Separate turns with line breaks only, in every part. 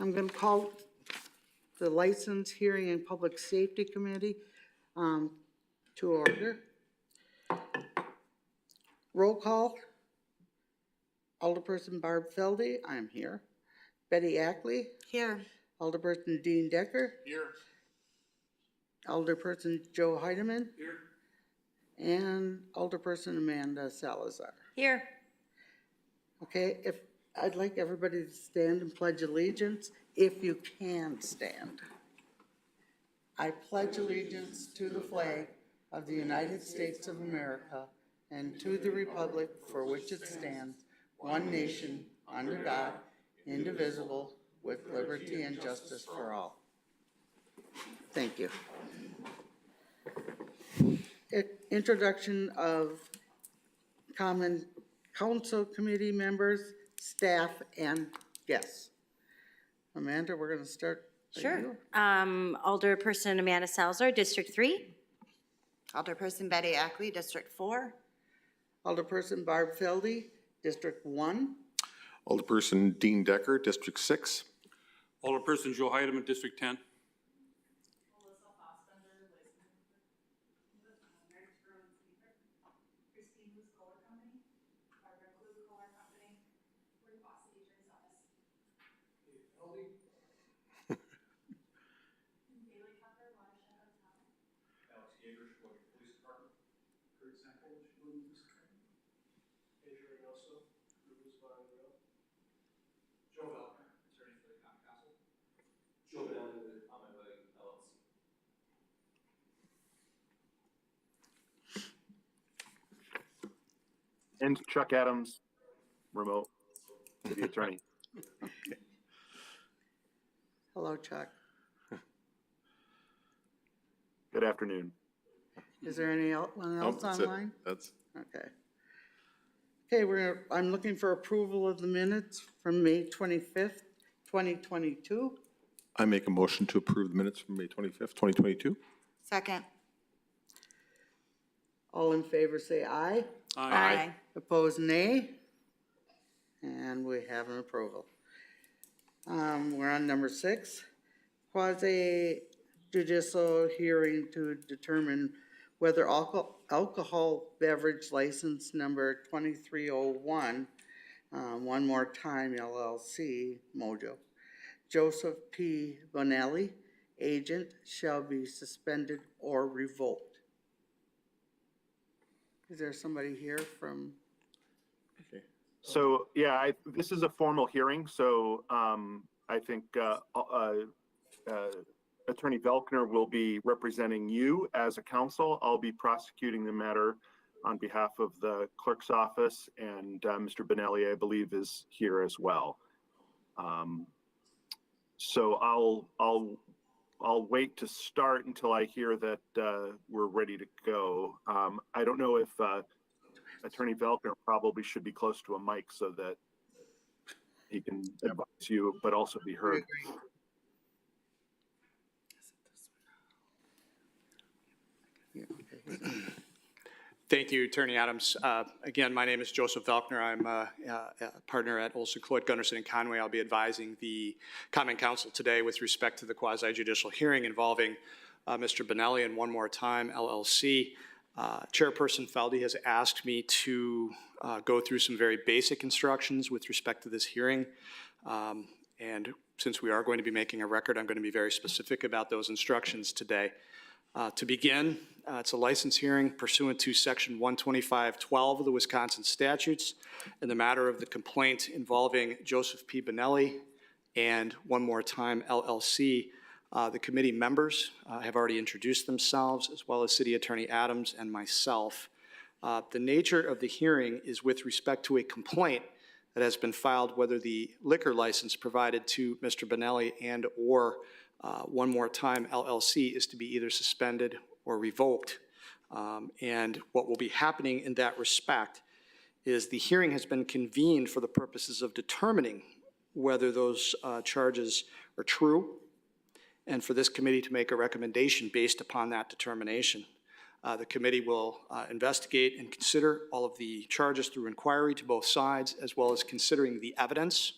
I'm going to call the License, Hearing, and Public Safety Committee to order. Roll call. Alderperson Barb Feldy, I'm here. Betty Ackley.
Here.
Alderperson Dean Decker.
Here.
Alderperson Joe Heidemann.
Here.
And Alderperson Amanda Salazar.
Here.
Okay, if I'd like everybody to stand and pledge allegiance, if you can stand. I pledge allegiance to the flag of the United States of America and to the republic for which it stands, one nation, under God, indivisible, with liberty and justice for all. Thank you. Introduction of common council committee members, staff, and guests. Amanda, we're going to start.
Sure. Alderperson Amanda Salazar, District 3.
Alderperson Betty Ackley, District 4.
Alderperson Barb Feldy, District 1.
Alderperson Dean Decker, District 6.
Alderperson Joe Heidemann, District 10.
And Chuck Adams, remote, city attorney.
Hello, Chuck.
Good afternoon.
Is there anyone else online?
That's
Okay. Okay, I'm looking for approval of the minutes from May 25th, 2022.
I make a motion to approve the minutes from May 25th, 2022.
Second.
All in favor say aye.
Aye.
Opposed, nay. And we have an approval. We're on number 6, quasi judicial hearing to determine whether alcohol beverage license number 2301, one more time LLC, Mojo, Joseph P. Bonelli, agent, shall be suspended or revoked. Is there somebody here from?
Okay.
So, yeah, this is a formal hearing, so I think Attorney Velkner will be representing you as a counsel. I'll be prosecuting the matter on behalf of the clerk's office, and Mr. Bonelli, I believe, is here as well. So I'll wait to start until I hear that we're ready to go. I don't know if Attorney Velkner probably should be close to a mic so that he can advise you, but also be heard.
Thank you, Attorney Adams. Again, my name is Joseph Velkner. I'm a partner at Olson Cloyd, Gunderson and Conway. I'll be advising the Common Council today with respect to the quasi-judicial hearing involving Mr. Bonelli and One More Time, LLC. Chairperson Feldy has asked me to go through some very basic instructions with respect to this hearing. And since we are going to be making a record, I'm going to be very specific about those instructions today. To begin, it's a license hearing pursuant to Section 125.12 of the Wisconsin statutes in the matter of the complaint involving Joseph P. Bonelli and One More Time, LLC. The committee members have already introduced themselves, as well as City Attorney Adams and myself. The nature of the hearing is with respect to a complaint that has been filed whether the liquor license provided to Mr. Bonelli and or One More Time, LLC is to be either suspended or revoked. And what will be happening in that respect is the hearing has been convened for the purposes of determining whether those charges are true, and for this committee to make a recommendation based upon that determination. The committee will investigate and consider all of the charges through inquiry to both sides, as well as considering the evidence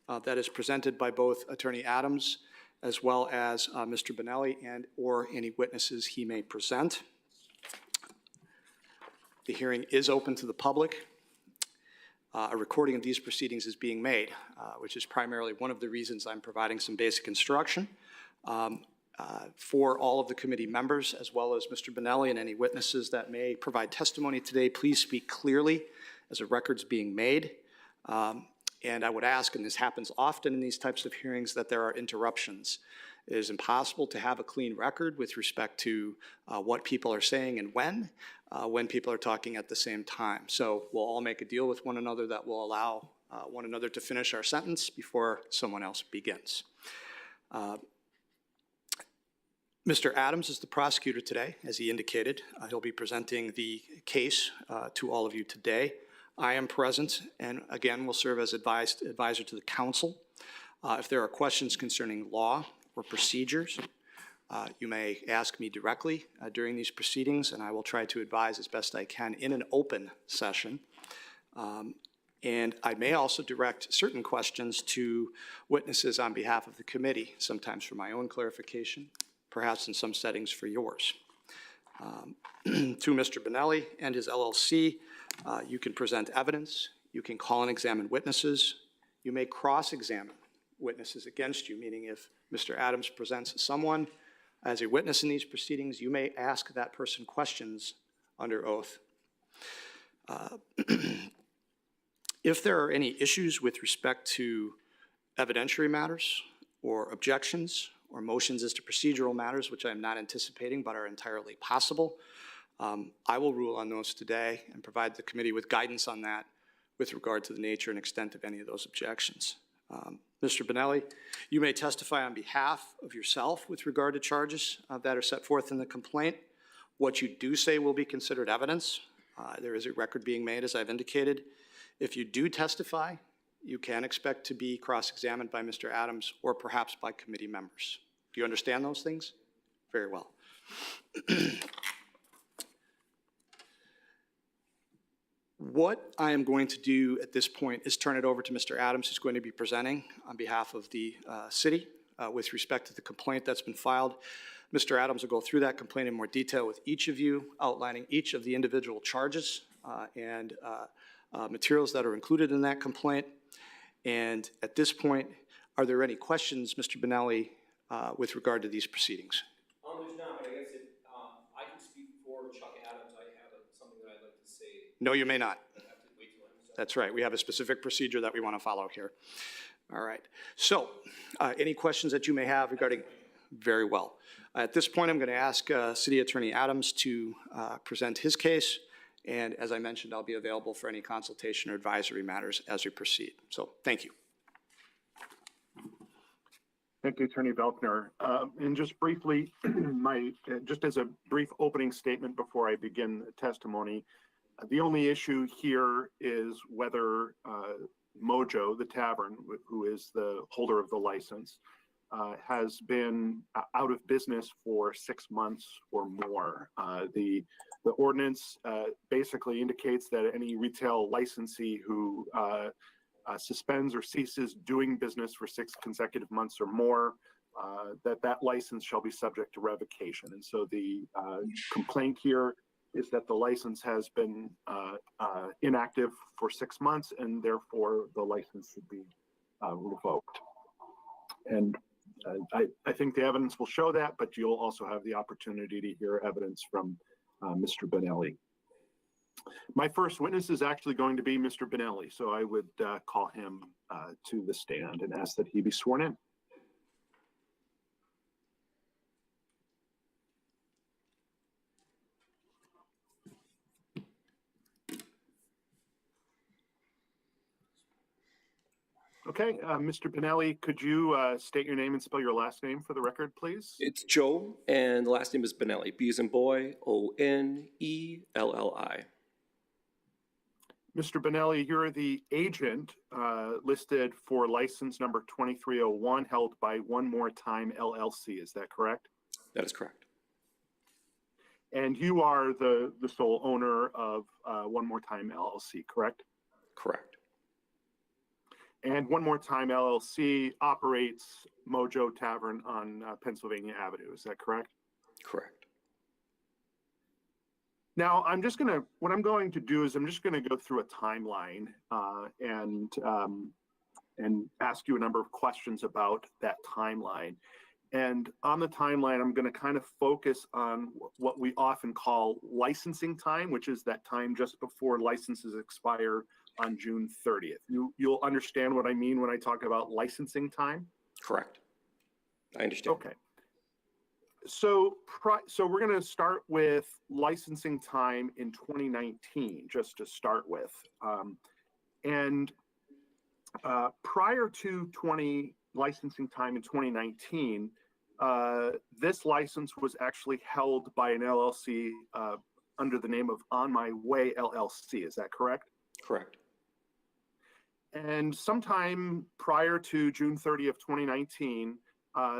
that is presented by both Attorney Adams as well as Mr. Benelli and/or any witnesses he may present. The hearing is open to the public. A recording of these proceedings is being made, which is primarily one of the reasons I'm providing some basic instruction for all of the committee members, as well as Mr. Benelli and any witnesses that may provide testimony today. Please speak clearly as a record's being made. And I would ask, and this happens often in these types of hearings, that there are interruptions. It is impossible to have a clean record with respect to what people are saying and when people are talking at the same time. So we'll all make a deal with one another that will allow one another to finish our sentence before someone else begins. Mr. Adams is the prosecutor today, as he indicated. He'll be presenting the case to all of you today. I am present and again will serve as advisor to the counsel. If there are questions concerning law or procedures, you may ask me directly during these proceedings, and I will try to advise as best I can in an open session. And I may also direct certain questions to witnesses on behalf of the committee, sometimes for my own clarification, perhaps in some settings for yours. To Mr. Benelli and his LLC, you can present evidence, you can call and examine witnesses, you may cross-examine witnesses against you, meaning if Mr. Adams presents someone as a witness in these proceedings, you may ask that person questions under oath. If there are any issues with respect to evidentiary matters or objections or motions as to procedural matters, which I am not anticipating but are entirely possible, I will rule on those today and provide the committee with guidance on that with regard to the nature and extent of any of those objections. Mr. Benelli, you may testify on behalf of yourself with regard to charges that are set forth in the complaint. What you do say will be considered evidence. There is a record being made, as I've indicated. If you do testify, you can expect to be cross-examined by Mr. Adams or perhaps by committee members. Do you understand those things? Very well. What I am going to do at this point is turn it over to Mr. Adams, who's going to be presenting on behalf of the city with respect to the complaint that's been filed. Mr. Adams will go through that complaint in more detail with each of you, outlining each of the individual charges and materials that are included in that complaint. And at this point, are there any questions, Mr. Benelli, with regard to these proceedings?
There's not, but I guess I can speak for Chuck Adams. I have something that I'd like to say.
No, you may not.
I have to wait till I'm sorry.
That's right. We have a specific procedure that we want to follow here. All right. So any questions that you may have regarding? Very well. At this point, I'm going to ask City Attorney Adams to present his case. And as I mentioned, I'll be available for any consultation or advisory matters as we proceed. So thank you.
Thank you, Attorney Velkner. And just briefly, just as a brief opening statement before I begin the testimony, the only issue here is whether Mojo, the tavern, who is the holder of the license, has been out of business for 6 months or more. The ordinance basically indicates that any retail licensee who suspends or ceases doing business for 6 consecutive months or more, that license shall be subject to revocation. And so the complaint here is that the license has been inactive for 6 months, and therefore the license should be revoked. And I think the evidence will show that, but you'll also have the opportunity to hear evidence from Mr. Benelli. My first witness is actually going to be Mr. Benelli, so I would call him to the stand and ask that he be sworn in. Okay, Mr. Benelli, could you state your name and spell your last name for the record, please?
It's Joe, and the last name is Benelli. B as in boy, Onelli.
Mr. Benelli, you're the agent listed for license number 2301 held by One More Time LLC. Is that correct?
That is correct.
And you are the sole owner of One More Time LLC, correct?
Correct.
And one more time, LLC operates Mojo Tavern on Pennsylvania Avenue. Is that correct?
Correct.
Now, what I'm going to do is I'm just going to go through a timeline and ask you a number of questions about that timeline. And on the timeline, I'm going to kind of focus on what we often call licensing time, which is that time just before licenses expire on June 30th. You'll understand what I mean when I talk about licensing time?
Correct. I understand.
Okay. So we're going to start with licensing time in 2019, just to start with. Prior to licensing time in 2019, this license was actually held by an LLC under the name of On My Way LLC. Is that correct?
Correct.
And sometime prior to June 30th, 2019,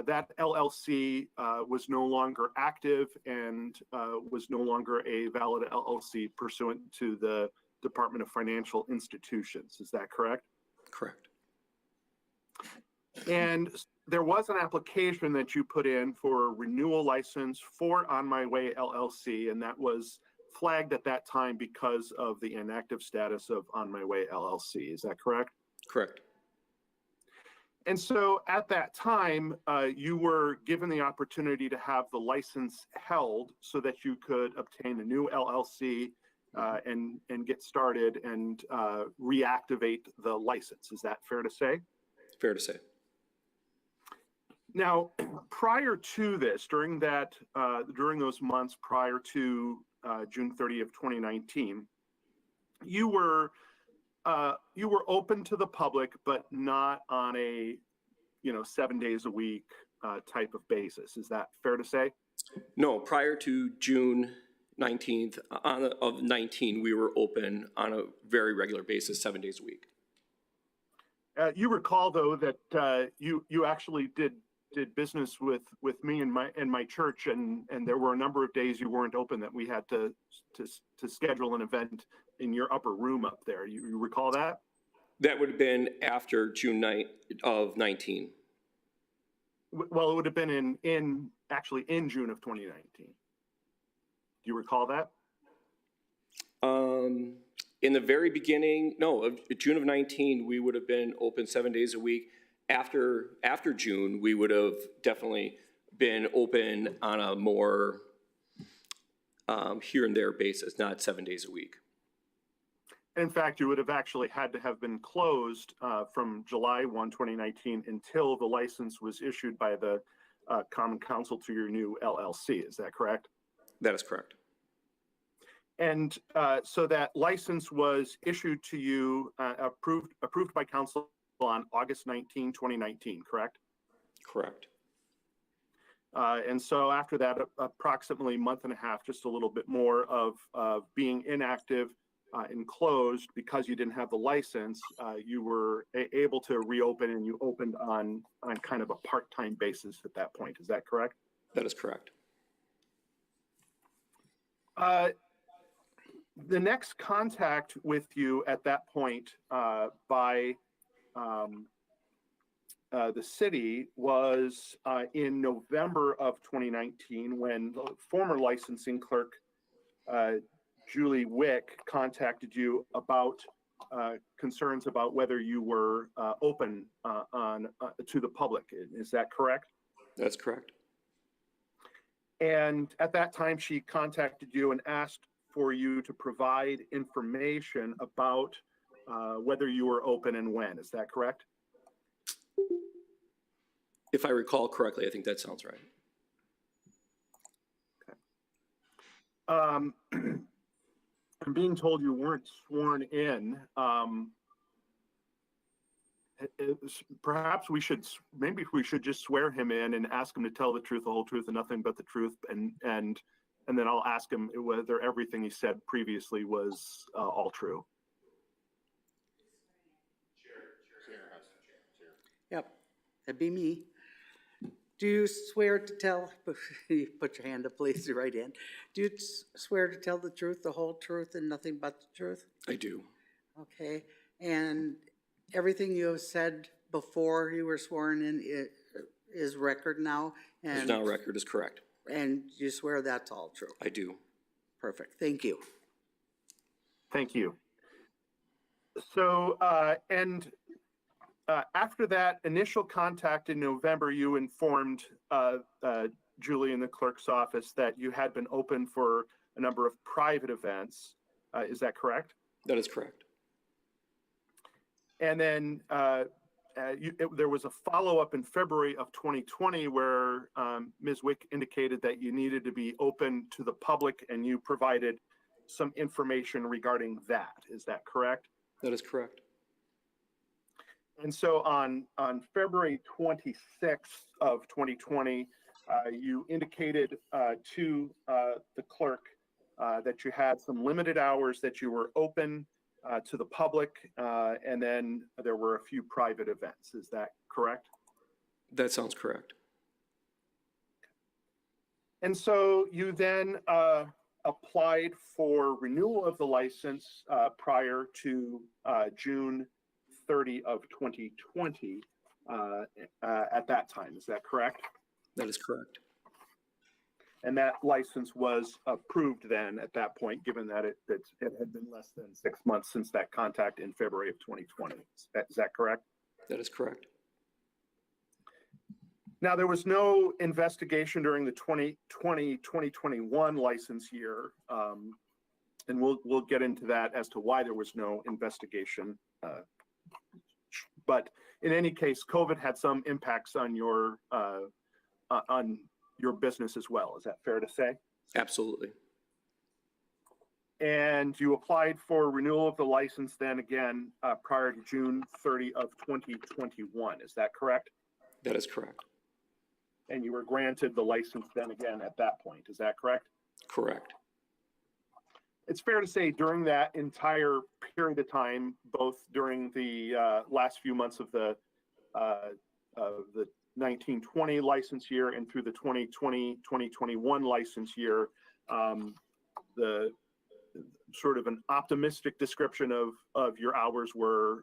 that LLC was no longer active and was no longer a valid LLC pursuant to the Department of Financial Institutions. Is that correct?
Correct.
And there was an application that you put in for a renewal license for On My Way LLC, and that was flagged at that time because of the inactive status of On My Way LLC. Is that correct?
Correct.
And so at that time, you were given the opportunity to have the license held so that you could obtain a new LLC and get started and reactivate the license. Is that fair to say?
Fair to say.
Now, prior to this, during those months prior to June 30th, 2019, you were open to the public, but not on a 7 days a week type of basis. Is that fair to say?
No, prior to June 19th of 19, we were open on a very regular basis, 7 days a week.
You recall, though, that you actually did business with me and my church, and there were a number of days you weren't open that we had to schedule an event in your upper room up there. You recall that?
That would have been after June 9th of 19.
Well, it would have been actually in June of 2019. Do you recall that?
In the very beginning, no, of June of 19, we would have been open 7 days a week. After June, we would have definitely been open on a more here and there basis, not 7 days a week.
In fact, you would have actually had to have been closed from July 1, 2019 until the license was issued by the Common Council to your new LLC. Is that correct?
That is correct.
And so that license was issued to you, approved by council on August 19, 2019, correct?
Correct.
And so after that, approximately a month and a half, just a little bit more of being inactive and closed because you didn't have the license, you were able to reopen, and you opened on kind of a part-time basis at that point. Is that correct?
That is correct.
The next contact with you at that point by the city was in November of 2019, when the former licensing clerk, Julie Wick, contacted you about concerns about whether you were open to the public. Is that correct?
That's correct.
And at that time, she contacted you and asked for you to provide information about whether you were open and when. Is that correct?
If I recall correctly, I think that sounds right.
Okay. I'm being told you weren't sworn in. Perhaps we should just swear him in and ask him to tell the truth, the whole truth, and nothing but the truth, and then I'll ask him whether everything he said previously was all true.
Yep, that'd be me. Do you swear to tell, put your hand up, please, your right hand. Do you swear to tell the truth, the whole truth, and nothing but the truth?
I do.
Okay, and everything you have said before you were sworn in is record now?
Is
And
now record is correct.
And you swear that's all true?
I do.
Perfect, thank you.
Thank you. So, after that initial contact in November, you informed Julie in the clerk's office that you had been open for a number of private events. Is that correct?
That is correct.
And then there was a follow-up in February of 2020 where Ms. Wick indicated that you needed to be open to the public, and you provided some information regarding that. Is that correct?
That is correct.
And so on February 26th of 2020, you indicated to the clerk that you had some limited hours that you were open to the public, and then there were a few private events. Is that correct?
That sounds correct.
And so you then applied for renewal of the license prior to June 30 of 2020 at that time. Is that correct?
That is correct.
And that license was approved then at that point, given that it had been less than 6 months since that contact in February of 2020. Is that correct?
That is correct.
Now, there was no investigation during the 2020-2021 license year, and we'll get into that as to why there was no investigation. But in any case, COVID had some impacts on your business as well. Is that fair to say?
Absolutely.
And you applied for renewal of the license then again prior to June 30 of 2021. Is that correct?
That is correct.
And you were granted the license then again at that point. Is that correct?
Correct.
It's fair to say during that entire period of time, both during the last few months of the 1920 license year and through the 2020-2021 license year, the sort of an optimistic description of your hours were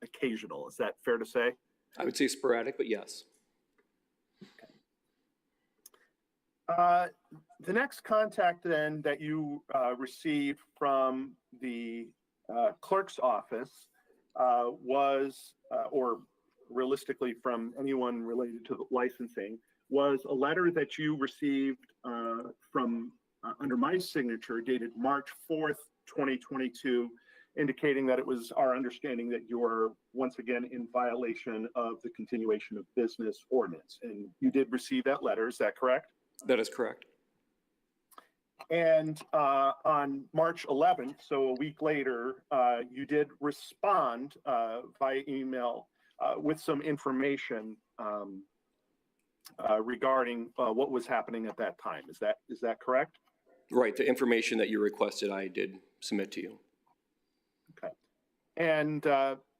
occasional. Is that fair to say?
I would say sporadic, but yes.
The next contact then that you received from the clerk's office was, or realistically from anyone related to the licensing, was a letter that you received from under my signature dated March 4th, 2022, indicating that it was our understanding that you are once again in violation of the continuation of business ordinance. And you did receive that letter, is that correct?
That is correct.
And on March 11th, so a week later, you did respond via email with some information regarding what was happening at that time. Is that correct?
Right. The information that you requested, I did submit to you.
Okay. And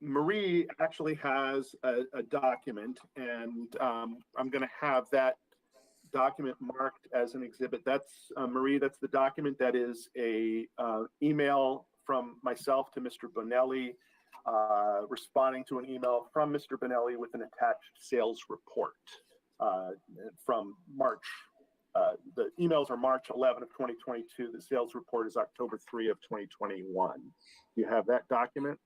Marie actually has a document, and I'm going to have that document marked as an exhibit. That's Marie, that's the document that is a email from myself to Mr. Bonelli, responding to an email from Mr. Bonelli with an attached sales report from March. The emails are March 11 of 2022. The sales report is October 3 of 2021. Do you have that document?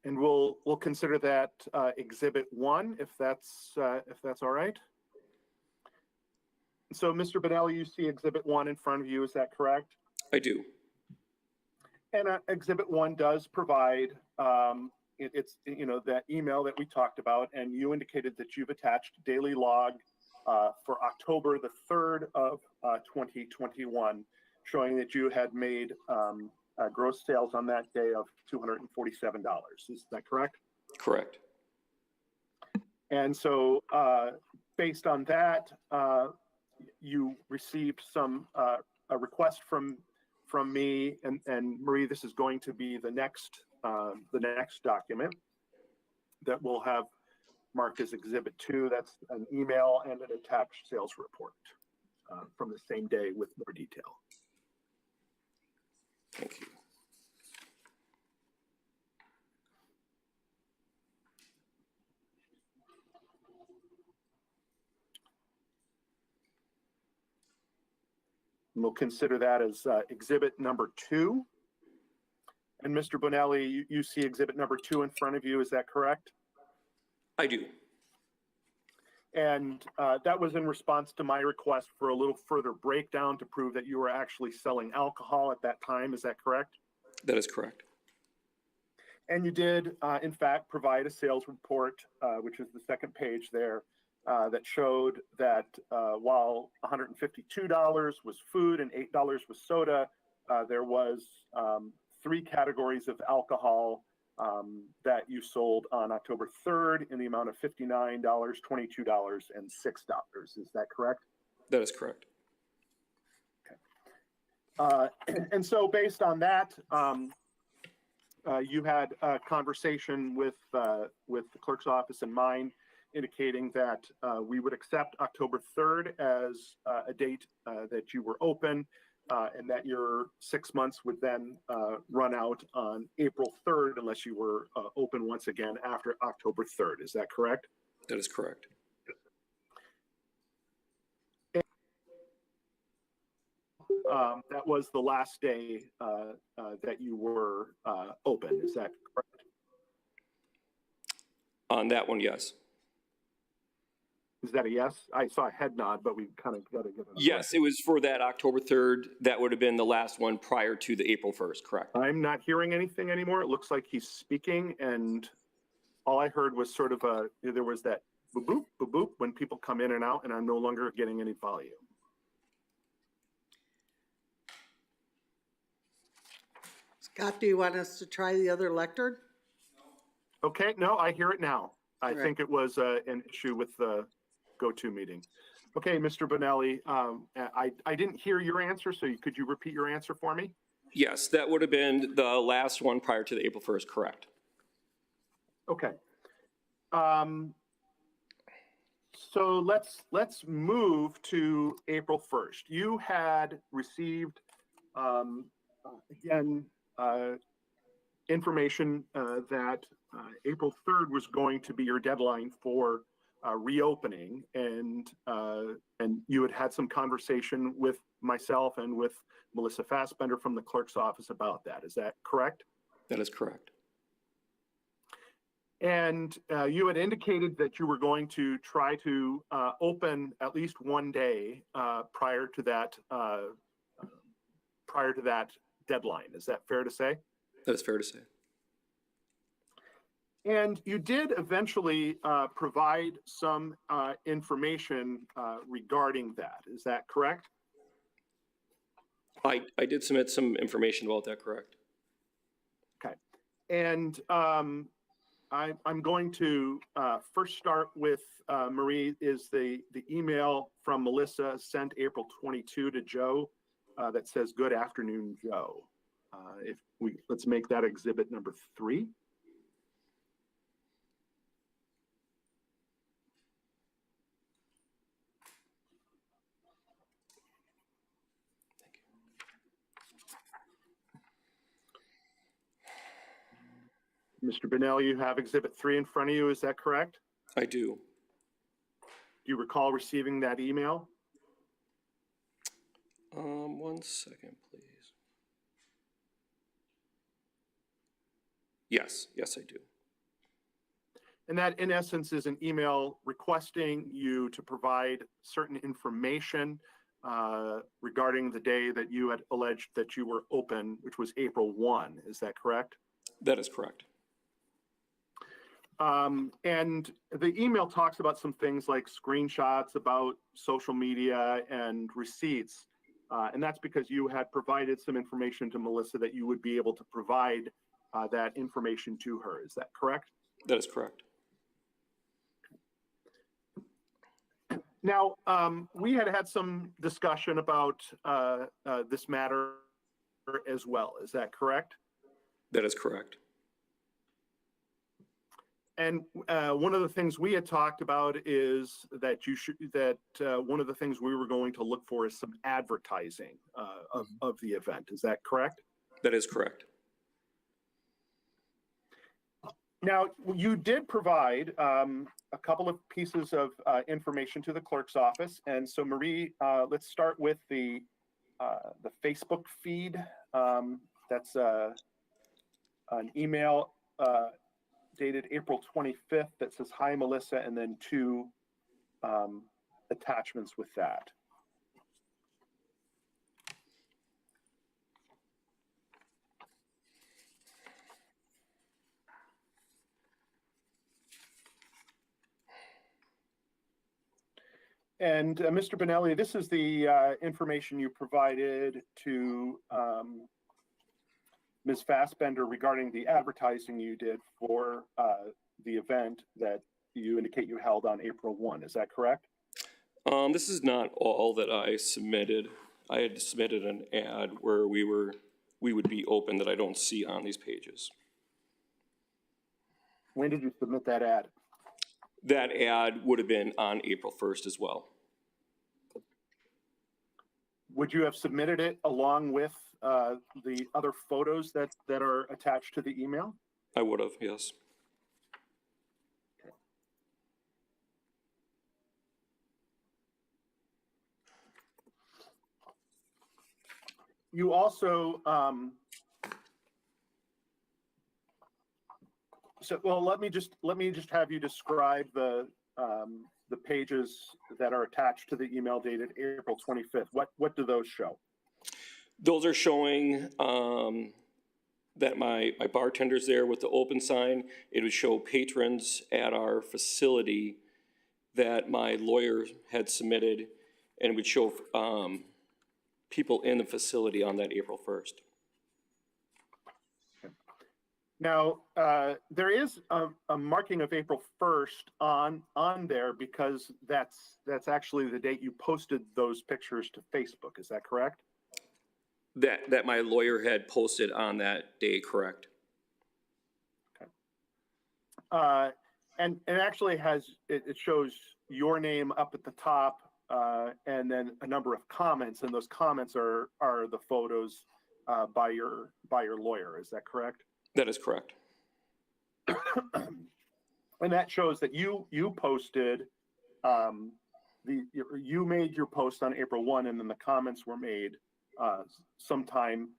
And we'll consider that Exhibit 1, if that's all right. So, Mr. Bonelli, you see Exhibit 1 in front of you. Is that correct?
I do.
And Exhibit 1 does provide it's that email that we talked about, and you indicated that you've attached daily log for October the 3rd of 2021, showing that you had made gross sales on that day of $247. Is that correct?
Correct.
And so based on that, you received a request from from me, and Marie, this is going to be the next document that we'll have marked as Exhibit 2. That's an email and an attached sales report from the same day with more detail.
Thank you.
And we'll consider that as exhibit number 2. And Mr. Bonelli, you see exhibit number 2 in front of you, is that correct?
I do.
And that was in response to my request for a little further breakdown to prove that you were actually selling alcohol at that time, is that correct?
That is correct.
And you did, in fact, provide a sales report, which is the second page there, that showed that while $152 was food and $8 was soda, there was 3 categories of alcohol that you sold on October 3rd in the amount of $59, $22, and $6. Is that correct?
That is correct.
And so based on that, you had a conversation with the clerk's office in mind, indicating that we would accept October 3rd as a date that you were open, and that your 6 months would then run out on April 3rd unless you were open once again after October 3rd. Is that correct?
That is correct.
That was the last day that you were open. Is that correct?
On that one, yes.
Is that a yes? I saw a head nod, but we kind of got to give it.
Yes, it was for that October 3rd. That would have been the last one prior to the April 1st, correct?
I'm not hearing anything anymore. It looks like he's speaking, and all I heard was sort of there was that boop, boop, boop, boop when people come in and out, and I'm no longer getting any volume.
Scott, do you want us to try the other lectern?
Okay, no, I hear it now. I
Right.
think it was an issue with the go-to meeting. Okay, Mr. Bonelli, I didn't hear your answer, so could you repeat your answer for me?
Yes, that would have been the last one prior to the April 1st, correct?
Okay. So let's move to April 1st. You had received, again, information that April 3rd was going to be your deadline for reopening, and you had some conversation with myself and with Melissa Fassbender from the clerk's office about that. Is that correct?
That is correct.
And you had indicated that you were going to try to open at least one day prior to that deadline. Is that fair to say?
That is fair to say.
And you did eventually provide some information regarding that. Is that correct?
I did submit some information about that, correct?
Okay. And I'm going to first start with Marie. Is the email from Melissa sent April 22 to Joe that says, "Good afternoon, Joe." Let's make that exhibit number 3. Mr. Bonelli, you have exhibit 3 in front of you. Is that correct?
I do.
Do you recall receiving that email?
1 second, please. Yes, I do.
And that, in essence, is an email requesting you to provide certain information regarding the day that you had alleged that you were open, which was April 1. Is that correct?
That is correct.
And the email talks about some things like screenshots about social media and receipts. And that's because you had provided some information to Melissa that you would be able to provide that information to her. Is that correct?
That is correct.
Now, we had some discussion about this matter as well. Is that correct?
That is correct.
And one of the things we had talked about is that one of the things we were going to look for is some advertising of the event. Is that correct?
That is correct.
Now, you did provide a couple of pieces of information to the clerk's office. And so Marie, let's start with the Facebook feed. That's an email dated April 25th that says, "Hi, Melissa," and then two attachments with that. And Mr. Benelli, this is the information you provided to Ms. Fassbender regarding the advertising you did for the event that you indicate you held on April 1. Is that correct?
This is not all that I submitted. I had submitted an ad where we would be open that I don't see on these pages.
When did you submit that ad?
That ad would have been on April 1st as well.
Would you have submitted it along with the other photos that are attached to the email?
I would have, yes.
You also, let me just have you describe the pages that are attached to the email dated April 25th. What do those show?
Those are showing that my bartender's there with the open sign. It would show patrons at our facility that my lawyer had submitted, and it would show people in the facility on that April 1st.
Now, there is a marking of April 1st on there because that's actually the date you posted those pictures to Facebook. Is that correct?
That my lawyer had posted on that day, correct?
Okay. And it actually it shows your name up at the top, and then a number of comments, and those comments are the photos by your lawyer. Is that correct?
That is correct.
And that shows that you posted you made your post on April 1, and then the comments were made sometime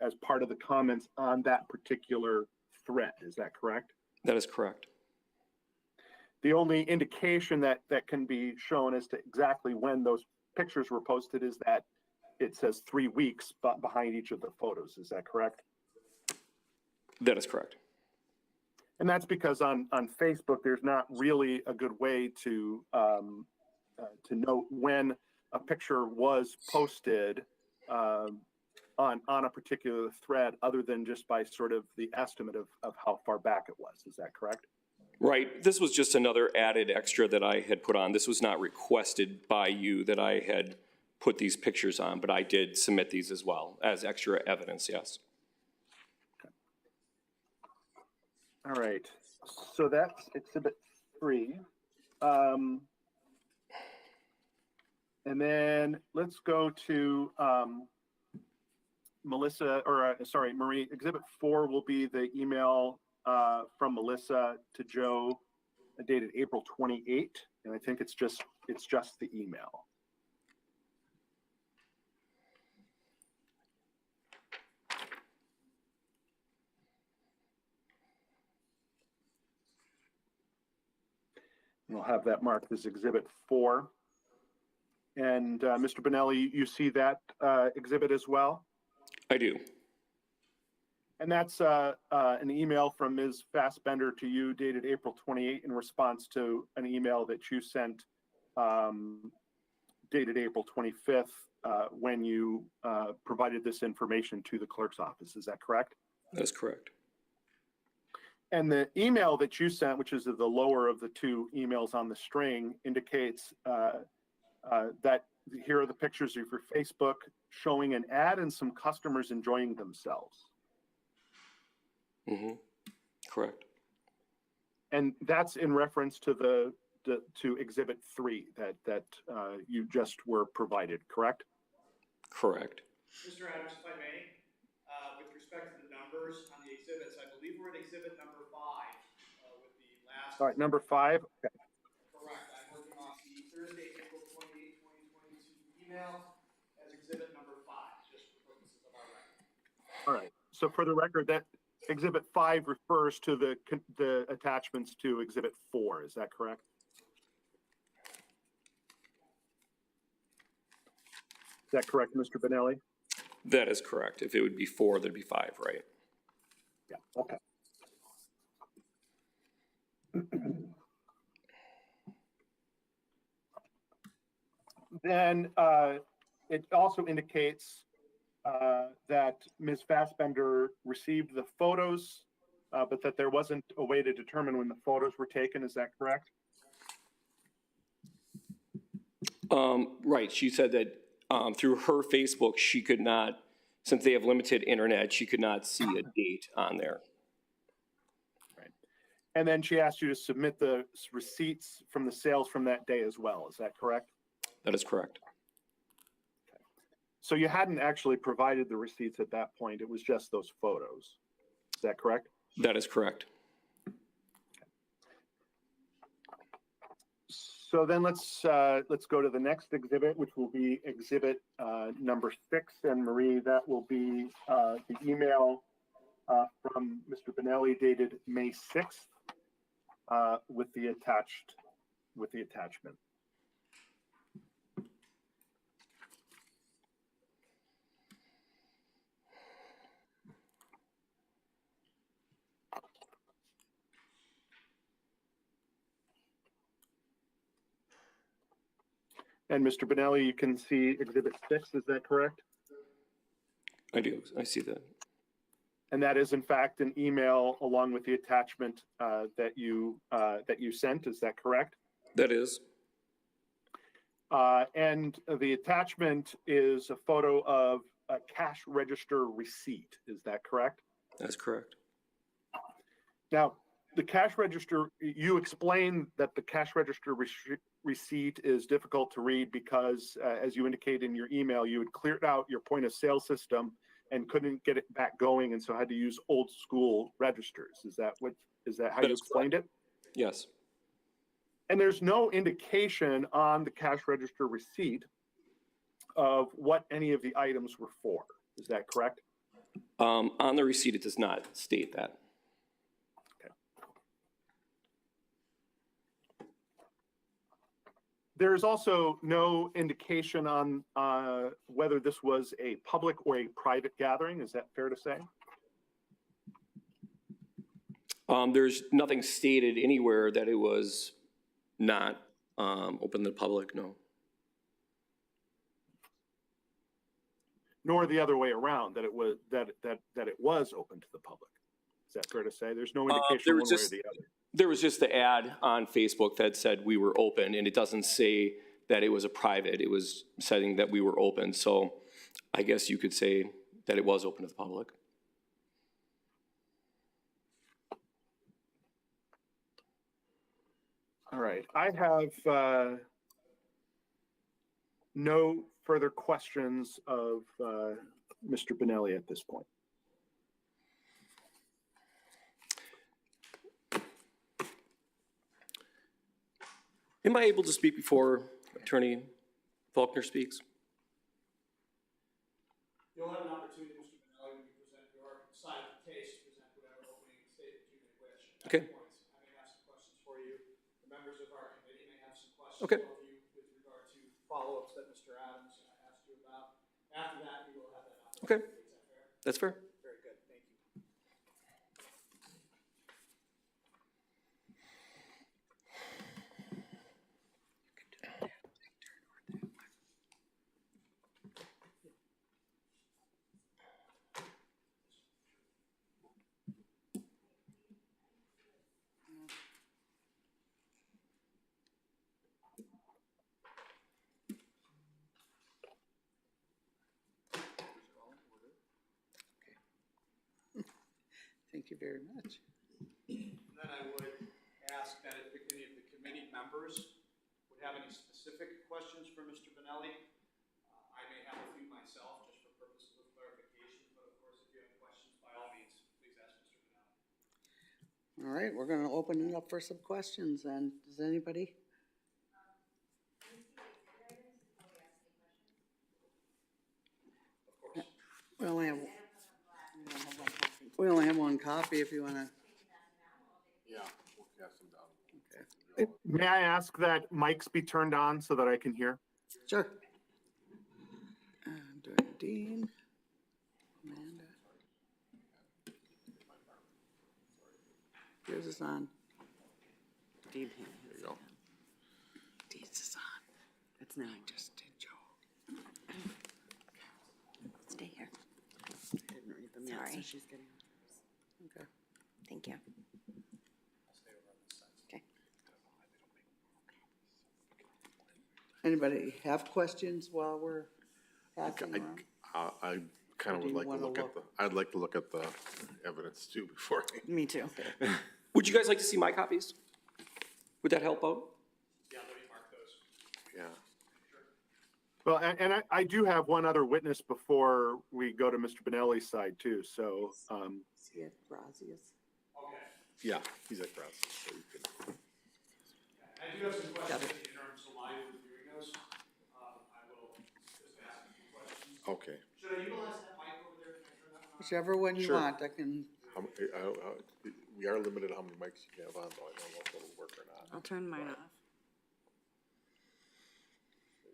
as part of the comments on that particular thread. Is that correct?
That is correct.
The only indication that can be shown as to exactly when those pictures were posted is that it says 3 weeks behind each of the photos. Is that correct?
That is correct.
And that's because on Facebook, there's not really a good way to know when a picture was posted on a particular thread, other than just by sort of the estimate of how far back it was. Is that correct?
Right. This was just another added extra that I had put on. This was not requested by you that I had put these pictures on, but I did submit these as well as extra evidence, yes.
All right, so that's Exhibit 3. And then let's go to Marie. Exhibit 4 will be the email from Melissa to Joe dated April 28, and I think it's just the email. We'll have that marked as Exhibit 4. And Mr. Benelli, you see that exhibit as well?
I do.
And that's an email from Ms. Fassbender to you dated April 28 in response to an email that you sent dated April 25th when you provided this information to the clerk's office. Is that correct?
That's correct.
And the email that you sent, which is the lower of the two emails on the string, indicates that here are the pictures of your Facebook showing an ad and some customers enjoying themselves.
Correct.
And that's in reference to to Exhibit 3 that you just were provided, correct?
Correct.
Mr. Adams, if I may, with respect to the numbers on the exhibits, I believe we're at exhibit number 5 with the last.
All right, number 5. Okay.
Correct. I'm working off the Thursday, April 28, 2022 email as exhibit number 5, just for purposes of our record.
All right. So for the record, that Exhibit 5 refers to the attachments to Exhibit 4. Is that correct? Is that correct, Mr. Benelli?
That is correct. If it would be 4, there'd be 5, right?
Yeah. Okay. Then it also indicates that Ms. Fassbender received the photos, but that there wasn't a way to determine when the photos were taken. Is that correct?
Right. She said that through her Facebook, she could not, since they have limited internet, she could not see a date on there.
Right. And then she asked you to submit the receipts from the sales from that day as well. Is that correct?
That is correct.
So you hadn't actually provided the receipts at that point. It was just those photos. Is that correct?
That is correct.
So then let's go to the next exhibit, which will be exhibit number 6. And Marie, that will be the email from Mr. Benelli dated May 6th with the attachment. And Mr. Benelli, you can see exhibit 6, is that correct?
I do. I see that.
And that is in fact an email along with the attachment that you sent, is that correct?
That is.
And the attachment is a photo of a cash register receipt, is that correct?
That's correct.
Now, the cash register, you explained that the cash register receipt is difficult to read because, as you indicate in your email, you had cleared out your point of sale system and couldn't get it back going, and so had to use old school registers. Is that how you explained it?
Yes.
And there's no indication on the cash register receipt of what any of the items were for. Is that correct?
On the receipt, it does not state that.
There's also no indication on whether this was a public or a private gathering. Is that fair to say?
There's nothing stated anywhere that it was not open to the public, no.
Nor the other way around, that it was open to the public. Is that fair to say? There's no indication one way or the other.
There was just the ad on Facebook that said we were open, and it doesn't say that it was a private. It was saying that we were open. So I guess you could say that it was open to the public.
All right. I have no further questions of Mr. Benelli at this point.
Am I able to speak before Attorney Faulkner speaks?
You'll have an opportunity, Mr. Benelli, when you present your side of the case, to present whatever opening statement you may wish. At
Okay.
that point, I may have some questions for you. The members of our committee may have some questions
Okay.
of you with regard to follow-ups that Mr. Adams asked you about. After that, you will have that opportunity.
Okay.
Is that fair?
That's fair.
Very good. Thank you.
Thank you very much.
Then I would ask that if any of the committee members would have any specific questions for Mr. Benelli. I may have a few myself, just for purposes of clarification, but of course, if you have questions, by all means, please ask Mr. Benelli.
All right, we're gonna open it up for some questions, and does anybody? We only have, we only have one copy if you wanna.
Yeah, we'll pass them down.
Okay.
May I ask that mics be turned on so that I can hear?
Sure. Dean, Amanda. Yours is on.
There you go.
Dean's is on.
It's not.
I just did Joe.
Stay here.
I didn't read them yet, so
Sorry.
she's getting.
Okay.
Thank you. Okay.
Anybody have questions while we're passing around?
I kind of
do
would
you
like to
wanna
look at
look?
I'd like to look at the evidence too before.
Me too.
Would you guys like to see my copies? Would that help out?
Yeah, let me mark those.
Yeah.
Well, and I do have one other witness before we go to Mr. Benelli's side too, so,
See it, Grazius.
Okay.
Yeah, he's at Grouse. So you can,
I do have some questions in terms of live reviewing those. I will just ask a few questions.
okay.
Should I utilize that mic over there? Can I turn that on?
Whichever one you
Sure.
want, I can,
We are limited how many mics you can have on, though. I don't know if it'll work or not.
I'll turn mine off.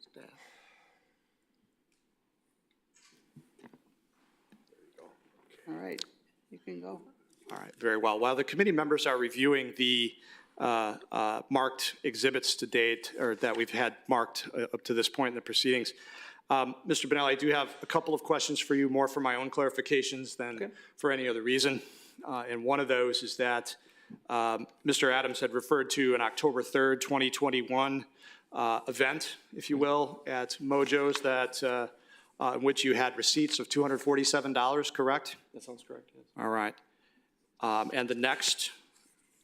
staff.
There you go.
All right, you can go.
All right, very well. While the committee members are reviewing the marked exhibits to date, or that we've had marked up to this point in the proceedings, Mr. Benelli, I do have a couple of questions for you, more for my own clarifications than for any other reason. And one of those is that Mr. Adams had referred to an October 3rd, 2021 event, if you will, at Mojo's that, in which you had receipts of $247, correct?
That sounds correct, yes.
All right. And the next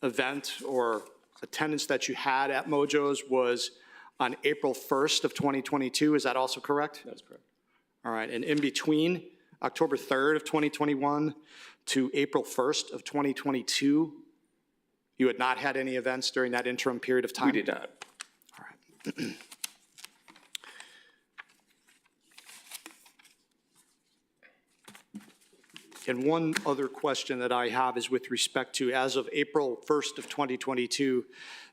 event or attendance that you had at Mojo's was on April 1st of 2022, is that also correct?
That is correct.
All right, and in between October 3rd of 2021 to April 1st of 2022, you had not had any events during that interim period of time?
We did not.
All right. And one other question that I have is with respect to, as of April 1st of 2022,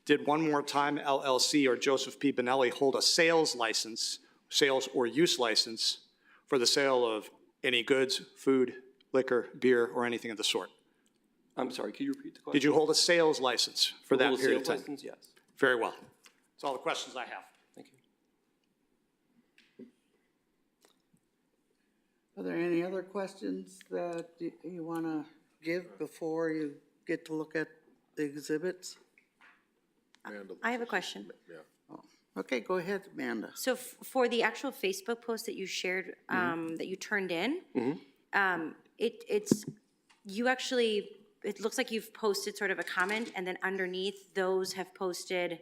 did One More Time LLC or Joseph P. Benelli hold a sales license, sales or use license for the sale of any goods, food, liquor, beer, or anything of the sort?
I'm sorry, could you repeat the question?
Did you hold a sales license for that
Hold a
period of
sales
time?
license? Yes.
Very well. That's all the questions I have.
Thank you.
Are there any other questions that you want to give before you get to look at the exhibits?
Amanda,
I have a question.
yeah.
Okay, go ahead, Amanda.
So for the actual Facebook post that you shared, that you turned in, it's, you actually, it looks like you've posted sort of a comment, and then underneath, those have posted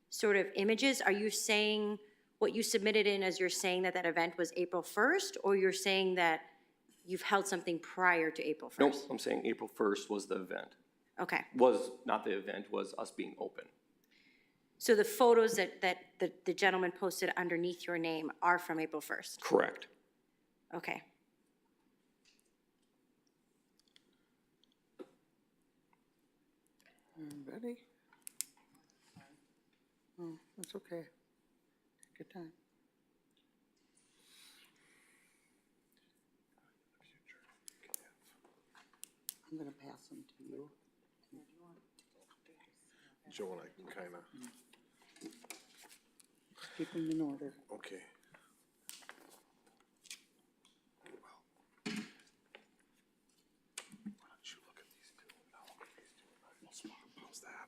sort of images. Are you saying, what you submitted in as you're saying that that event was April 1st, or you're saying that you've held something prior to April 1st?
Nope, I'm saying April 1st was the event.
Okay.
Was not the event, was us being open.
So the photos that the gentleman posted underneath your name are from April 1st?
Correct.
Okay.
Ready? Oh, that's okay. Take your time. I'm gonna pass them to you.
Joe and I can kind of,
Keep them in order.
okay. Why don't you look at these two? I'll look at these two. How's that?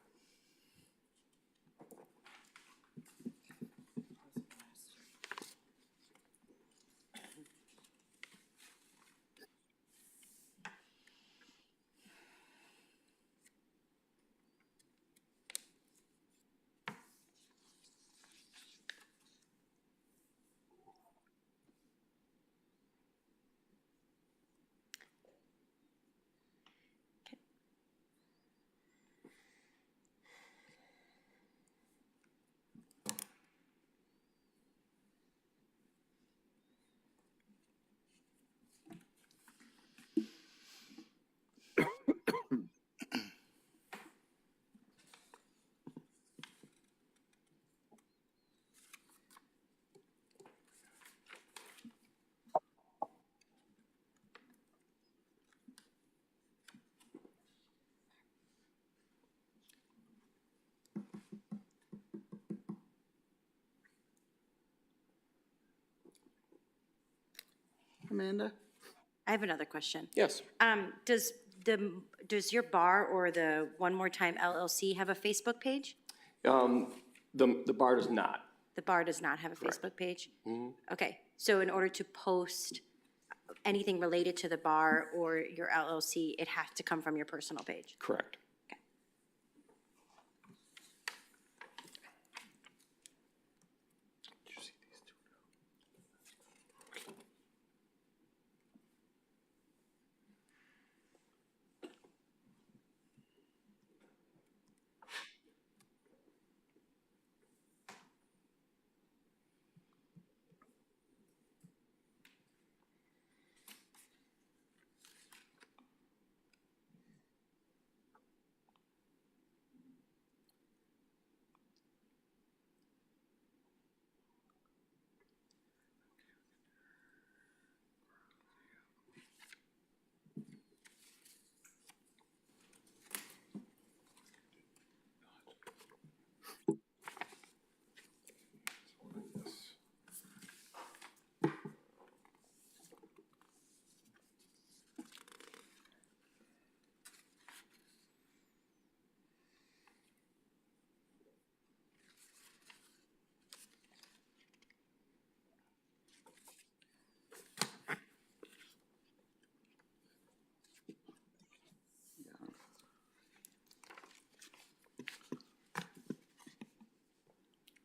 Amanda?
I have another question.
Yes.
Does your bar or the One More Time LLC have a Facebook page?
The bar does not.
The bar does not have a Facebook page? Okay, so in order to post anything related to the bar or your LLC, it has to come from your personal page?
Correct.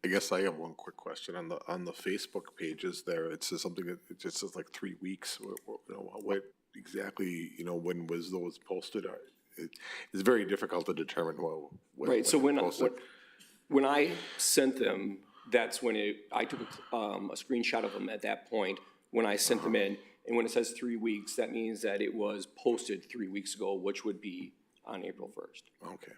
I guess I have one quick question on the Facebook pages there. It says something that it just says like 3 weeks. What exactly, when was those posted? It's very difficult to determine when.
Right, so
they're posted.
when I sent them, that's when I took a screenshot of them at that point, when I sent them in. And when it says 3 weeks, that means that it was posted 3 weeks ago, which would be on April 1st.
Okay.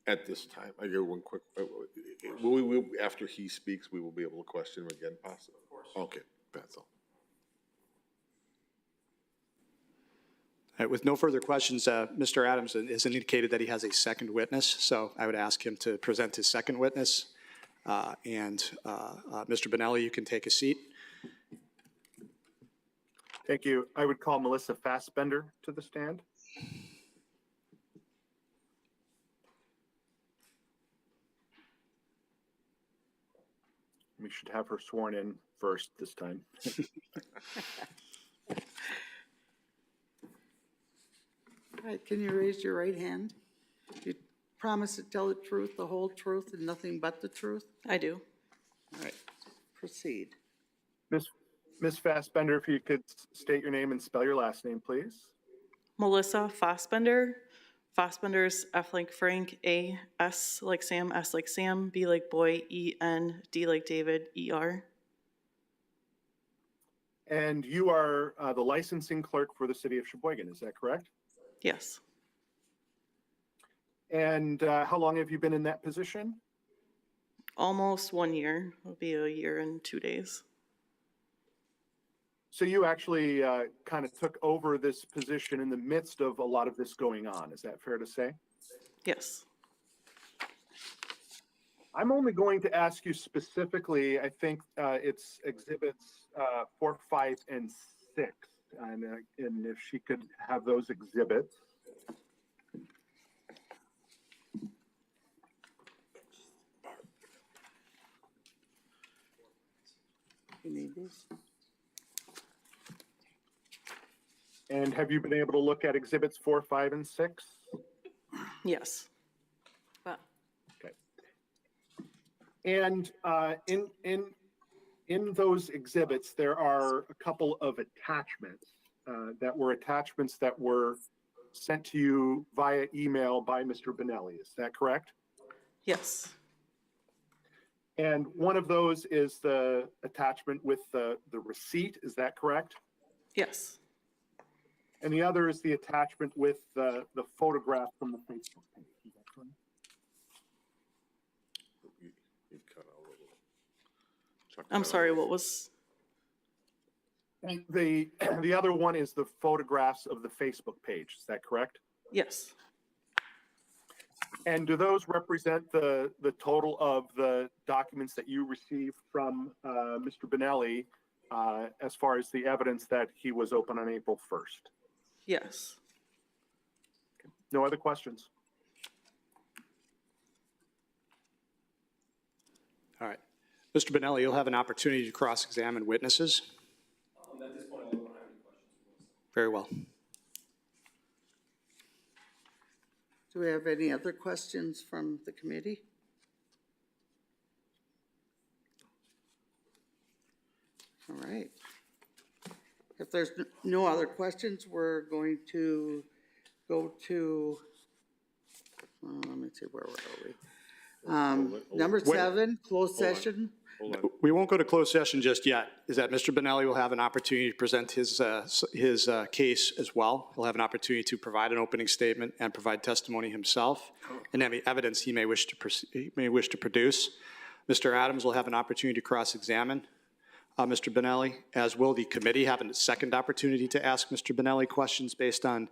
At this time, I get one quick, after he speaks, we will be able to question him again, possibly? Of course. Okay, that's all.
All right, with no further questions, Mr. Adams has indicated that he has a second witness, so I would ask him to present his second witness. Mr. Benelli, you can take a seat.
Thank you. I would call Melissa Fassbender to the stand. We should have her sworn in first this time.
All right, can you raise your right hand? You promise to tell the truth, the whole truth, and nothing but the truth?
I do.
All right, proceed.
Ms. Fassbender, if you could state your name and spell your last name, please.
Melissa Fassbender. Fassbender's F like Frank, A, S like Sam, S like Sam, B like boy, E, N, D like David, E, R.
And you are the licensing clerk for the city of Sheboygan, is that correct?
Yes.
And how long have you been in that position?
Almost 1 year. It'll be a year and 2 days.
So you actually kind of took over this position in the midst of a lot of this going on. Is that fair to say?
Yes.
I'm only going to ask you specifically, I think it's exhibits 4, 5, and 6. And if she could have those exhibits.
You need these?
And have you been able to look at exhibits 4, 5, and 6?
Yes.
Okay. And in those exhibits, there are a couple of attachments that were sent to you via email by Mr. Benelli. Is that correct?
Yes.
And one of those is the attachment with the receipt. Is that correct?
Yes.
And the other is the attachment with the photograph from the Facebook page. Is that correct?
I'm sorry, what was,
And the other one is the photographs of the Facebook page. Is that correct?
yes,
And do those represent the total of the documents that you received from Mr. Benelli as far as the evidence that he was open on April 1st?
yes.
No other questions?
All right. Mr. Benelli, you'll have an opportunity to cross-examine witnesses.
At this point, I don't have any questions.
Very well.
Do we have any other questions from the committee? All right. If there's no other questions, we're going to go to, let me see, where are we? Number 7, closed session.
We won't go to closed session just yet. Is that Mr. Benelli will have an opportunity to present his case as well. He'll have an opportunity to provide an opening statement and provide testimony himself and any evidence he may wish to produce. Mr. Adams will have an opportunity to cross-examine Mr. Benelli, as will the committee have a second opportunity to ask Mr. Benelli questions based on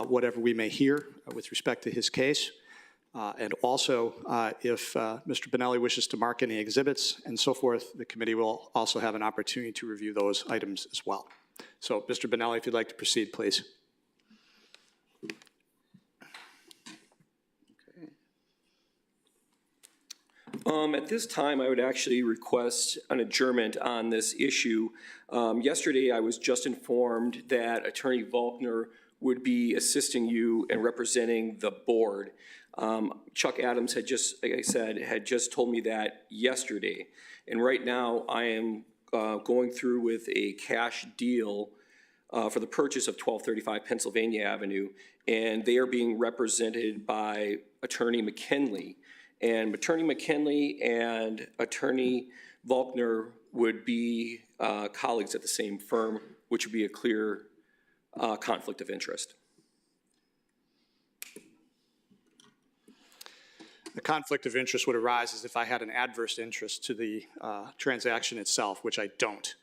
whatever we may hear with respect to his case. And also, if Mr. Benelli wishes to mark any exhibits and so forth, the committee will also have an opportunity to review those items as well. So, Mr. Benelli, if you'd like to proceed, please.
At this time, I would actually request an adjournment on this issue. Yesterday, I was just informed that Attorney Volkner would be assisting you and representing the board. Chuck Adams had just, like I said, had just told me that yesterday. And right now, I am going through with a cash deal for the purchase of 1235 Pennsylvania Avenue, and they are being represented by Attorney McKinley. And Attorney McKinley and Attorney Volkner would be colleagues at the same firm, which would be a clear conflict of interest.
The conflict of interest would arise as if I had an adverse interest to the transaction itself, which I don't.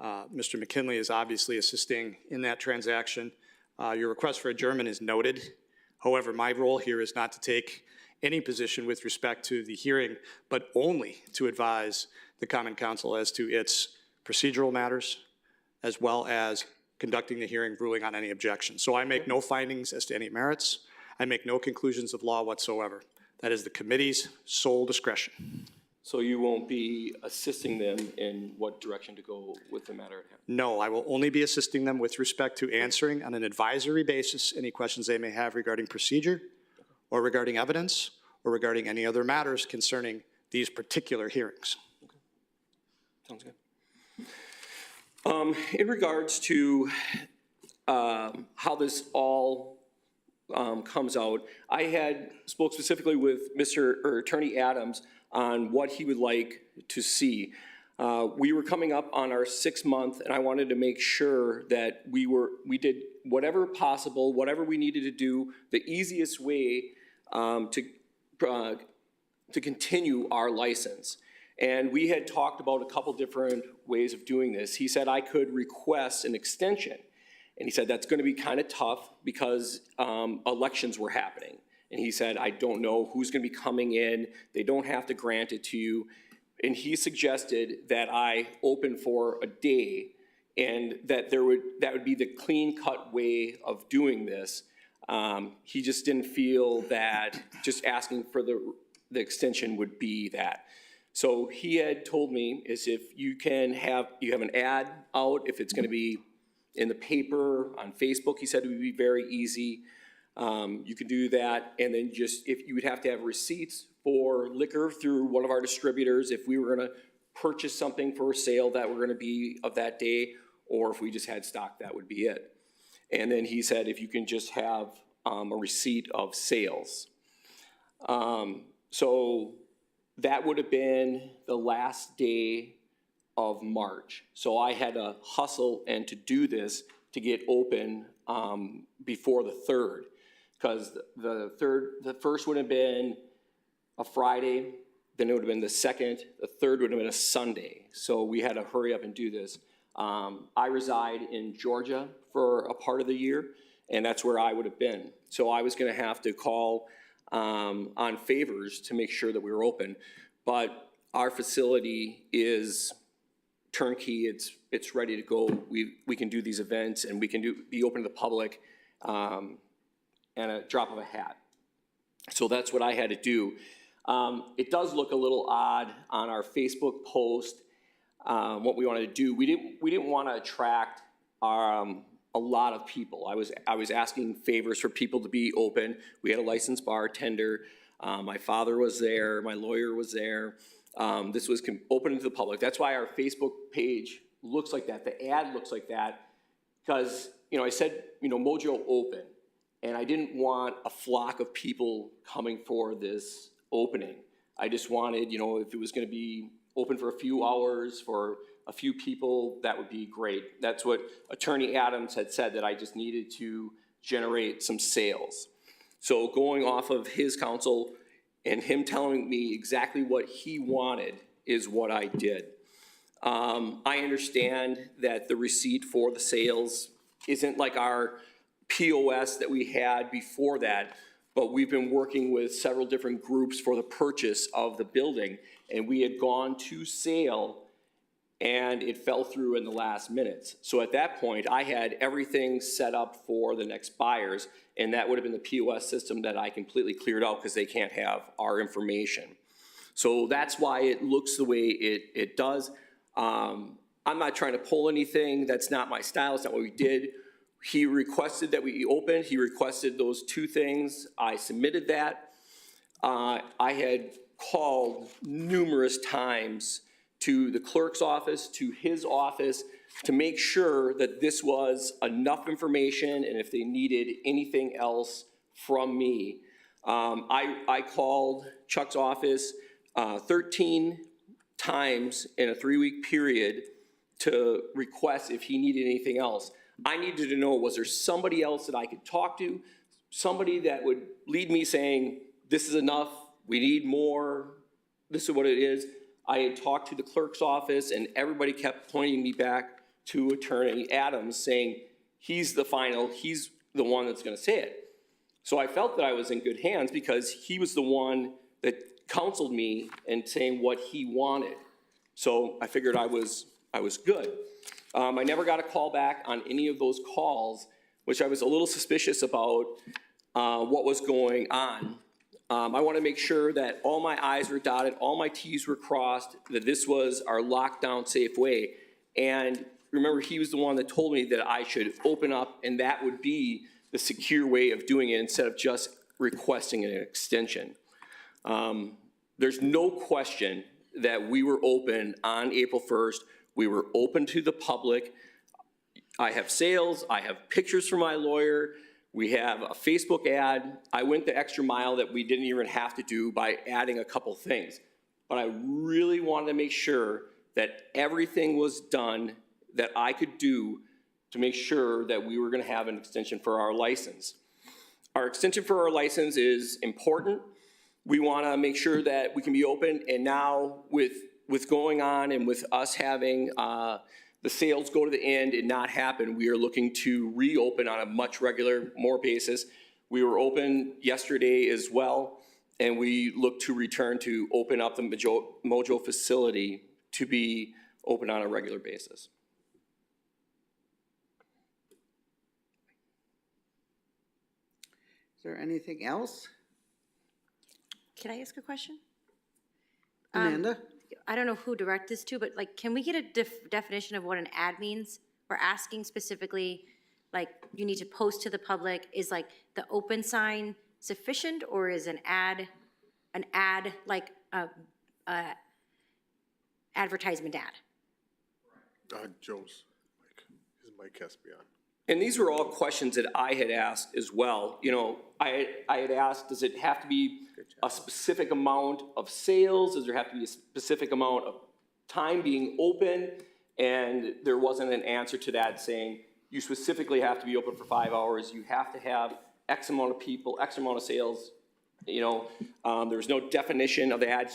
Mr. McKinley is obviously assisting in that transaction. Your request for adjournment is noted. However, my role here is not to take any position with respect to the hearing, but only to advise the Common Council as to its procedural matters, as well as conducting the hearing, ruling on any objections. So I make no findings as to any merits. I make no conclusions of law whatsoever. That is the committee's sole discretion.
So you won't be assisting them in what direction to go with the matter at hand?
No, I will only be assisting them with respect to answering on an advisory basis any questions they may have regarding procedure or regarding evidence or regarding any other matters concerning these particular hearings.
Okay. Sounds good. In regards to how this all comes out, I had spoke specifically with Attorney Adams on what he would like to see. We were coming up on our 6th month, and I wanted to make sure that we did whatever possible, whatever we needed to do, the easiest way to continue our license. And we had talked about a couple different ways of doing this. He said I could request an extension. And he said that's going to be kind of tough because elections were happening. And he said, I don't know who's going to be coming in. They don't have to grant it to you. And he suggested that I open for a day and that that would be the clean-cut way of doing this. He just didn't feel that just asking for the extension would be that. So he had told me is if you have an ad out, if it's going to be in the paper, on Facebook, he said it would be very easy. You could do that, and then if you would have to have receipts for liquor through one of our distributors if we were going to purchase something for sale that were going to be of that day, or if we just had stock, that would be it. And then he said if you can just have a receipt of sales. So that would have been the last day of March. So I had to hustle and to do this to get open before the 3rd, because the first would have been a Friday, then it would have been the second, the third would have been a Sunday. So we had to hurry up and do this. I reside in Georgia for a part of the year, and that's where I would have been. So I was gonna have to call on favors to make sure that we were open. But our facility is turnkey, it's ready to go. We can do these events and we can be open to the public and a drop of a hat. So that's what I had to do. It does look a little odd on our Facebook post, what we wanted to do. We didn't want to attract a lot of people. I was asking favors for people to be open. We had a licensed bartender. My father was there. My lawyer was there. This was open to the public. That's why our Facebook page looks like that. The ad looks like that because, I said, Mojo open. And I didn't want a flock of people coming for this opening. I just wanted, if it was going to be open for a few hours for a few people, that would be great. That's what Attorney Adams had said, that I just needed to generate some sales. So going off of his counsel and him telling me exactly what he wanted is what I did. I understand that the receipt for the sales isn't like our POS that we had before that, but we've been working with several different groups for the purchase of the building, and we had gone to sale and it fell through in the last minutes. So at that point, I had everything set up for the next buyers, and that would have been the POS system that I completely cleared out because they can't have our information. So that's why it looks the way it does. I'm not trying to pull anything. That's not my style. It's not what we did. He requested that we open. He requested those two things. I submitted that. I had called numerous times to the clerk's office, to his office, to make sure that this was enough information and if they needed anything else from me. I called Chuck's office 13 times in a 3-week period to request if he needed anything else. I needed to know, was there somebody else that I could talk to? Somebody that would lead me saying, this is enough, we need more, this is what it is. I had talked to the clerk's office and everybody kept pointing me back to Attorney Adams saying, he's the final, he's the one that's gonna say it. So I felt that I was in good hands because he was the one that counseled me and saying what he wanted. So I figured I was good. I never got a call back on any of those calls, which I was a little suspicious about what was going on. I want to make sure that all my I's were dotted, all my T's were crossed, that this was our lockdown safe way. And remember, he was the one that told me that I should open up and that would be the secure way of doing it instead of just requesting an extension. There's no question that we were open on April 1st. We were open to the public. I have sales, I have pictures from my lawyer, we have a Facebook ad. I went the extra mile that we didn't even have to do by adding a couple things. But I really wanted to make sure that everything was done that I could do to make sure that we were gonna have an extension for our license. Our extension for our license is important. We wanna make sure that we can be open, and now with going on and with us having the sales go to the end and not happen, we are looking to reopen on a much more basis. We were open yesterday as well, and we look to return to open up the Mojo facility to be open on a regular basis.
Is there anything else?
Can I ask a question?
Amanda?
I don't know who direct this to, but like, can we get a definition of what an ad means? We're asking specifically, like, you need to post to the public. Is like the open sign sufficient, or is an ad like a advertisement ad?
Joe's mic, his mic has to be on.
And these were all questions that I had asked as well. I had asked, does it have to be a specific amount of sales? Does there have to be a specific amount of time being open? And there wasn't an answer to that saying, you specifically have to be open for 5 hours. You have to have X amount of people, X amount of sales There was no definition of the ad.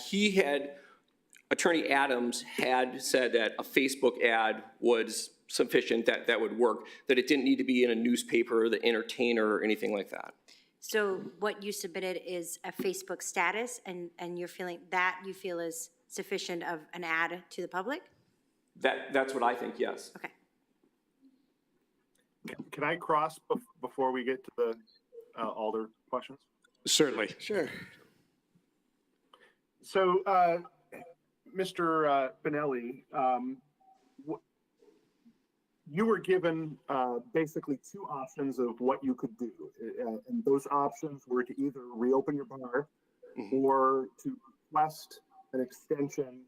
Attorney Adams had said that a Facebook ad was sufficient, that would work, that it didn't need to be in a newspaper, the Entertainer, or anything like that.
So what you submitted is a Facebook status, and you're feeling that you feel is sufficient of an ad to the public?
That's what I think, yes.
Okay.
Can I cross before we get to the Alder questions?
Certainly.
Sure.
So, Mr. Benelli, you were given basically two options of what you could do. And those options were to either reopen your bar or to request an extension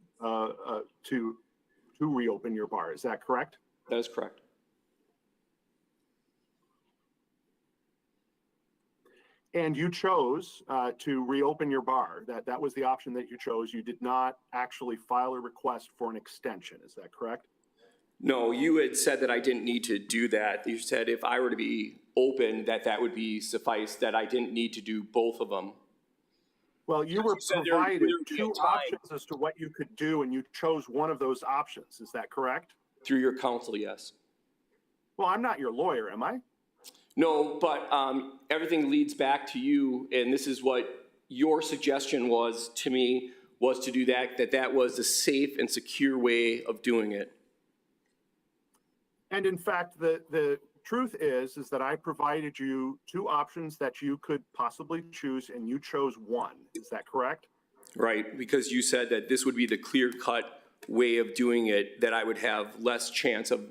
to reopen your bar. Is that correct?
That is correct.
And you chose to reopen your bar. That was the option that you chose. You did not actually file a request for an extension. Is that correct?
No, you had said that I didn't need to do that. You said if I were to be open, that would be suffice, that I didn't need to do both of them.
Well, you were
said
provided
there would be a
two
time.
options as to what you could do, and you chose one of those options. Is that correct?
Through your counsel, yes.
Well, I'm not your lawyer, am I?
No, but everything leads back to you, and this is what your suggestion was to me, was to do that was a safe and secure way of doing it.
And in fact, the truth is that I provided you two options that you could possibly choose, and you chose one. Is that correct?
Right, because you said that this would be the clear-cut way of doing it, that I would have less chance of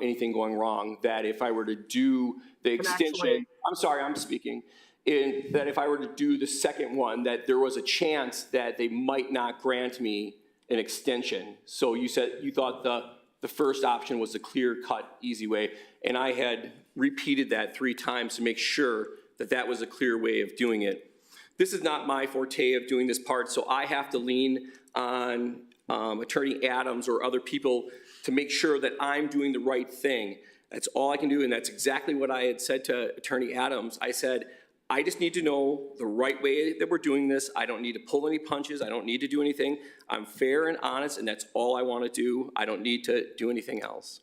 anything going wrong, that if I were to do the extension, I'm sorry, I'm speaking, that if I were to do the second one, that there was a chance that they might not grant me an extension. So you said you thought the first option was the clear-cut, easy way, and I had repeated that 3 times to make sure that that was a clear way of doing it. This is not my forte of doing this part, so I have to lean on Attorney Adams or other people to make sure that I'm doing the right thing. That's all I can do, and that's exactly what I had said to Attorney Adams. I said, I just need to know the right way that we're doing this. I don't need to pull any punches. I don't need to do anything. I'm fair and honest, and that's all I want to do. I don't need to do anything else.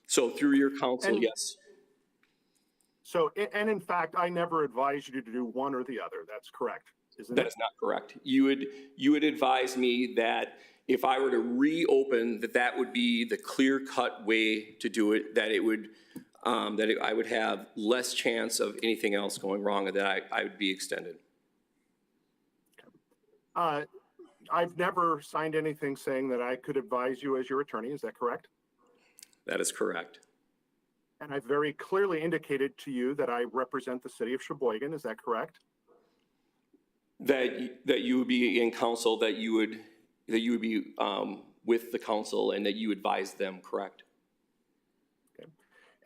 So through your counsel, yes.
So, and in fact, I never advised you to do one or the other. That's correct, isn't it?
That is not correct. You would advise me that if I were to reopen, that would be the clear-cut way to do it, that it would, I would have less chance of anything else going wrong, and that I would be extended.
I've never signed anything saying that I could advise you as your attorney. Is that correct?
That is correct.
And I've very clearly indicated to you that I represent the city of Sheboygan. Is that correct?
That you would be in counsel, that you would be with the council, and that you advise them, correct?
Okay.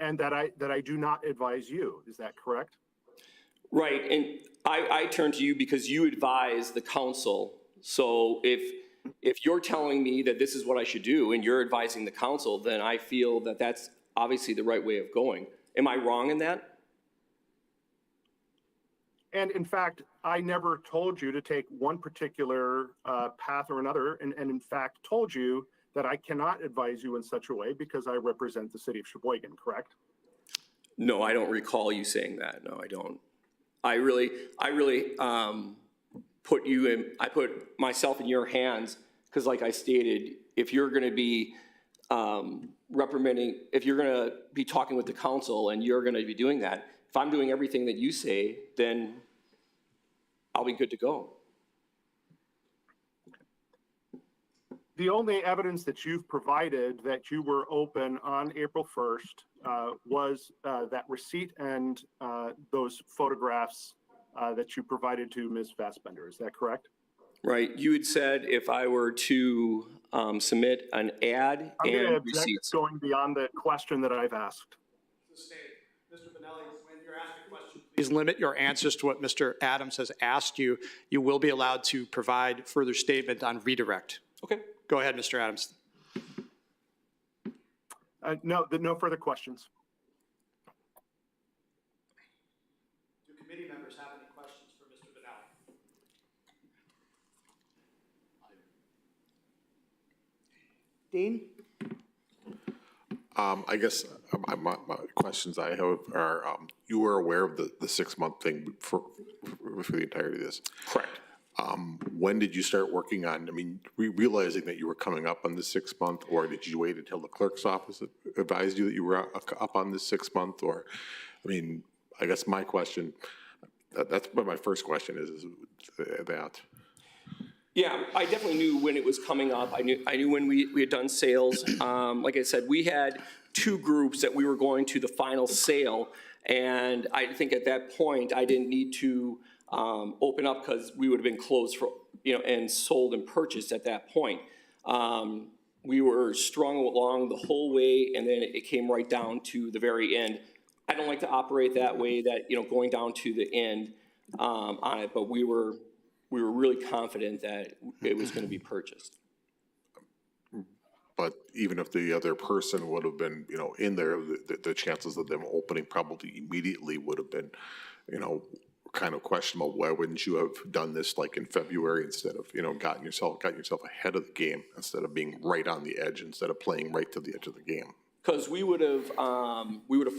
And that I do not advise you. Is that correct?
Right, and I turn to you because you advise the council. So if you're telling me that this is what I should do and you're advising the council, then I feel that that's obviously the right way of going. Am I wrong in that?
And in fact, I never told you to take one particular path or another, and in fact told you that I cannot advise you in such a way because I represent the city of Sheboygan, correct?
No, I don't recall you saying that. No, I don't. I really put myself in your hands because, like I stated, if you're going to be reprimanding, if you're going to be talking with the council and you're going to be doing that, if I'm doing everything that you say, then I'll be good to go.
The only evidence that you've provided that you were open on April 1st was that receipt and those photographs that you provided to Ms. Fassbender. Is that correct?
Right. You had said if I were to submit an ad and receipts.
Going beyond the question that I've asked.
Mr. Benelli, when you're asked a question, please limit your answers to what Mr. Adams has asked you. You will be allowed to provide further statement on redirect.
Okay.
Go ahead, Mr. Adams.
No further questions.
Do committee members have any questions for Mr. Benelli?
Dean?
I guess my questions I have are, you were aware of the 6-month thing for the entirety of this.
Correct.
When did you start working on, realizing that you were coming up on the 6-month, or did you wait until the clerk's office advised you that you were up on the 6-month, or, I guess my question, that's what my first question is that.
Yeah, I definitely knew when it was coming up. I knew when we had done sales. Like I said, we had 2 groups that we were going to the final sale, and I think at that point, I didn't need to open up because we would have been closed for, and sold and purchased at that point. We were strung along the whole way, and then it came right down to the very end. I don't like to operate that way, that, going down to the end on it, but we were really confident that it was going to be purchased.
But even if the other person would have been, in there, the chances of them opening probably immediately would have been, kind of questionable. Why wouldn't you have done this like in February instead of, gotten yourself ahead of the game instead of being right on the edge, instead of playing right to the edge of the game?
Because we would have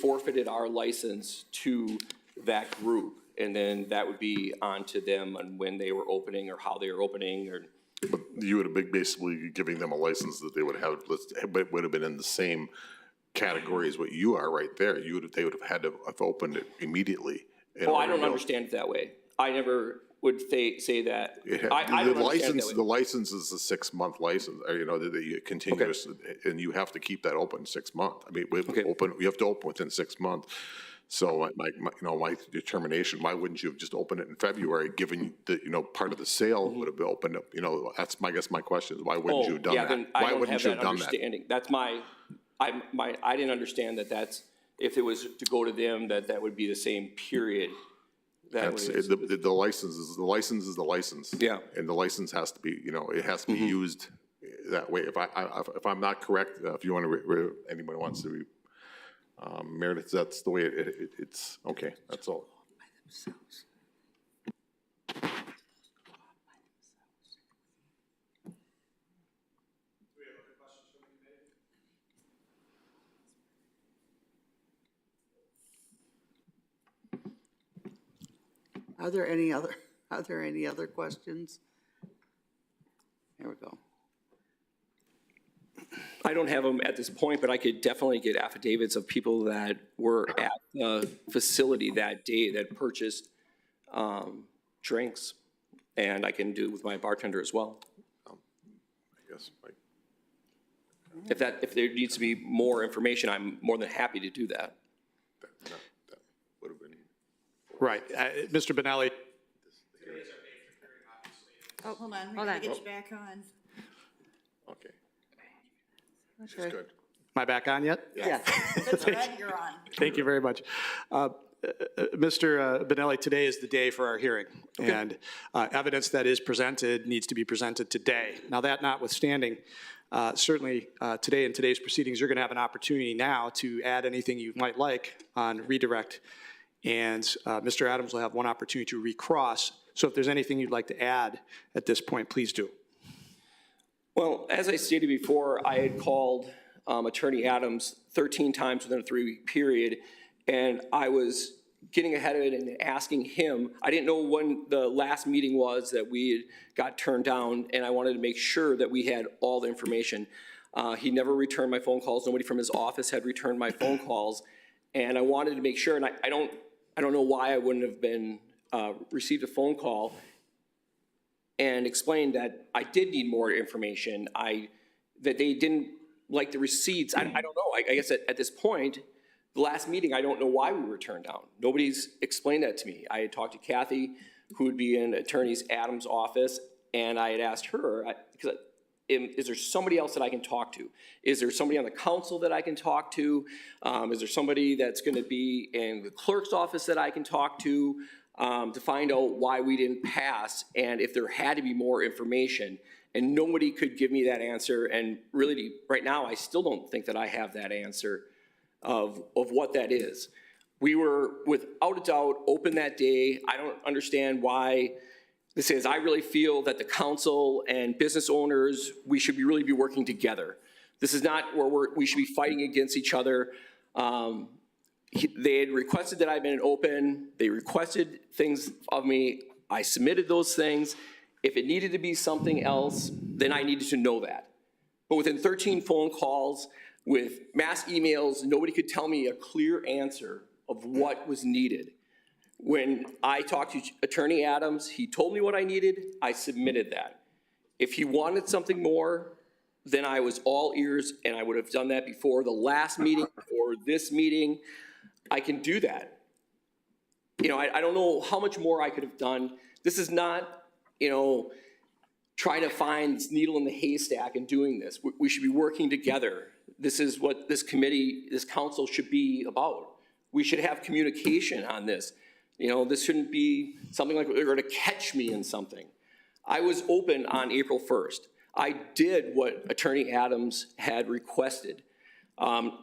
forfeited our license to that group, and then that would be on to them on when they were opening or how they were opening. Or
But you would have been basically giving them a license that they would have, but it would have been in the same category as what you are right there. They would have had to have opened it immediately.
oh, I don't understand it that way. I never would say that. I don't understand it that way.
The license is a 6-month license, or, that you continuous, and you have to keep that open 6 months. You have to open within 6 months. So my determination, why wouldn't you have just opened it in February, given that, part of the sale would have been opened up, that's I guess my question is, why wouldn't you have done that?
Then I
Why
don't
wouldn't
have
you
that
have done that?
understanding. That's I didn't understand that's, if it was to go to them, that would be the same period.
That's, the license is the license.
Yeah.
And the license has to be, it has to be used that way. If I'm not correct, if you want to, anyone wants to, Meredith, that's the way it's, okay, that's all.
Are there any other questions? Here we go.
I don't have them at this point, but I could definitely get affidavits of people that were at the facility that day that purchased drinks, and I can do it with my bartender as well.
I guess,
If there needs to be more information, I'm more than happy to do that.
that would have been.
Right. Mr. Benelli,
Oh, hold on, we
Hold
gotta
on.
get you back on.
Okay. She's
Okay.
good.
am I back on yet?
Yes.
That's right, you're on.
Thank you very much. Mr. Benelli, today is the day for our hearing, and evidence that is presented needs to be presented today. Now, that notwithstanding, certainly today in today's proceedings, you're going to have an opportunity now to add anything you might like on redirect, and Mr. Adams will have one opportunity to recross. So if there's anything you'd like to add at this point, please do.
Well, as I stated before, I had called Attorney Adams 13 times within a 3-week period, and I was getting ahead of it and asking him. I didn't know when the last meeting was that we had got turned down, and I wanted to make sure that we had all the information. He never returned my phone calls. Nobody from his office had returned my phone calls, and I wanted to make sure, and I don't know why I wouldn't have been received a phone call and explained that I did need more information, that they didn't like the receipts. I don't know. I guess at this point, the last meeting, I don't know why we were turned down. Nobody's explained that to me. I had talked to Kathy, who would be in Attorney Adams' office, and I had asked her, is there somebody else that I can talk to? Is there somebody on the council that I can talk to? Is there somebody that's going to be in the clerk's office that I can talk to find out why we didn't pass and if there had to be more information? And nobody could give me that answer. And really, right now, I still don't think that I have that answer of what that is. We were, without a doubt, open that day. I don't understand why this is. I really feel that the council and business owners, we should really be working together. This is not where we should be fighting against each other. They had requested that I've been open. They requested things of me. I submitted those things. If it needed to be something else, then I needed to know that. But within 13 phone calls, with mass emails, nobody could tell me a clear answer of what was needed. When I talked to Attorney Adams, he told me what I needed, I submitted that. If he wanted something more, then I was all ears, and I would have done that before the last meeting or this meeting. I can do that. You know, I don't know how much more I could have done. This is not, you know, trying to find this needle in the haystack and doing this. We should be working together. This is what this committee, this council should be about. We should have communication on this. You know, this shouldn't be something like they're going to catch me in something. I was open on April 1st. I did what Attorney Adams had requested.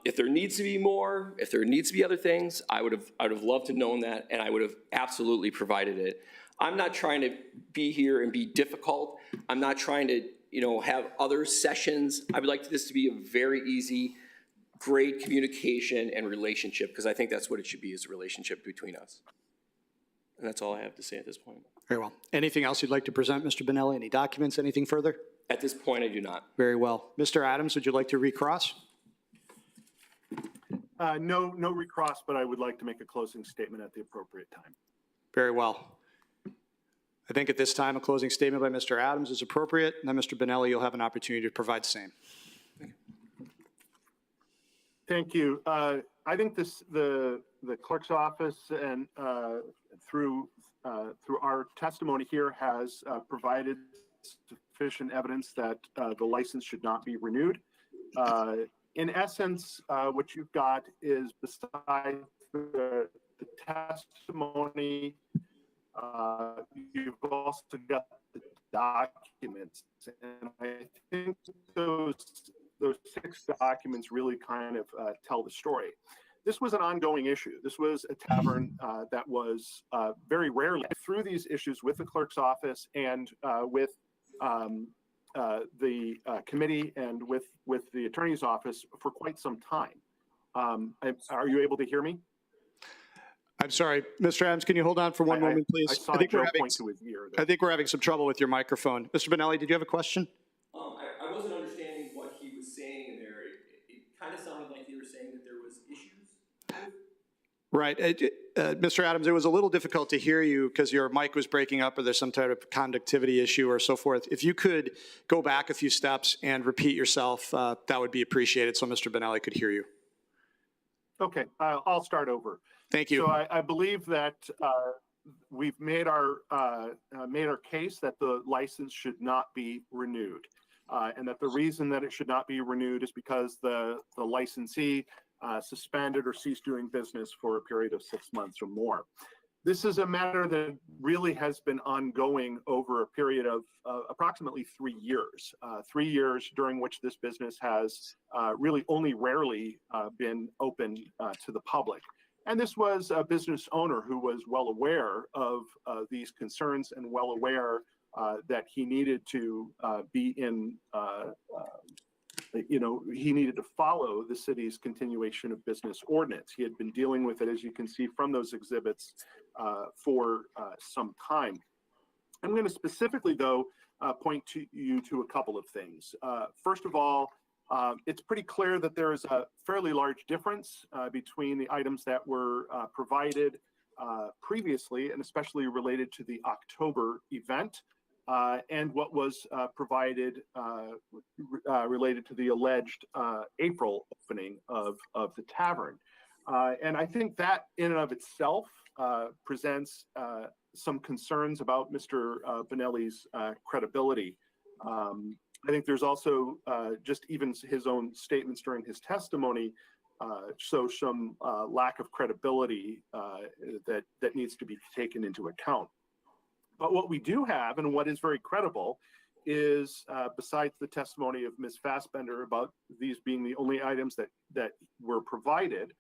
If there needs to be more, if there needs to be other things, I would have loved to known that, and I would have absolutely provided it. I'm not trying to be here and be difficult. I'm not trying to, you know, have other sessions. I would like this to be a very easy, great communication and relationship, because I think that's what it should be, is a relationship between us. And that's all I have to say at this point.
Very well. Anything else you'd like to present, Mr. Bonelli? Any documents, anything further?
At this point, I do not.
Very well. Mr. Adams, would you like to recross?
No recross, but I would like to make a closing statement at the appropriate time.
Very well. I think at this time, a closing statement by Mr. Adams is appropriate, and then Mr. Bonelli, you'll have an opportunity to provide the same.
Thank you. I think the clerk's office and through our testimony here has provided sufficient evidence that the license should not be renewed. In essence, what you've got is, besides the testimony, you've also got the documents, and I think those 6 documents really kind of tell the story. This was an ongoing issue. This was a tavern that was very rarely through these issues with the clerk's office and with the committee and with the attorney's office for quite some time. Are you able to hear me?
I'm sorry, Mr. Adams, can you hold on for one moment, please?
I saw Joe point to his ear.
I think we're having some trouble with your microphone. Mr. Bonelli, did you have a question?
I wasn't understanding what he was saying in there. It kind of sounded like you were saying that there was issues.
Right. Mr. Adams, it was a little difficult to hear you because your mic was breaking up or there's some type of conductivity issue or so forth. If you could go back a few steps and repeat yourself, that would be appreciated so Mr. Bonelli could hear you.
Okay, I'll start over.
Thank you.
So I believe that we've made our case that the license should not be renewed, and that the reason that it should not be renewed is because the licensee suspended or ceased doing business for a period of 6 months or more. This is a matter that really has been ongoing over a period of approximately 3 years. 3 years during which this business has really only rarely been open to the public. And this was a business owner who was well aware of these concerns and well aware that he needed to be in, he needed to follow the city's continuation of business ordinance. He had been dealing with it, as you can see from those exhibits, for some time. I'm going to specifically, though, point you to a couple of things. First of all, it's pretty clear that there is a fairly large difference between the items that were provided previously, and especially related to the October event, and what was provided related to the alleged April opening of the tavern. And I think that in and of itself presents some concerns about Mr. Bonelli's credibility. I think there's also just even his own statements during his testimony show some lack of credibility that needs to be taken into account. But what we do have, and what is very credible, is besides the testimony of Ms. Fassbender about these being the only items that were provided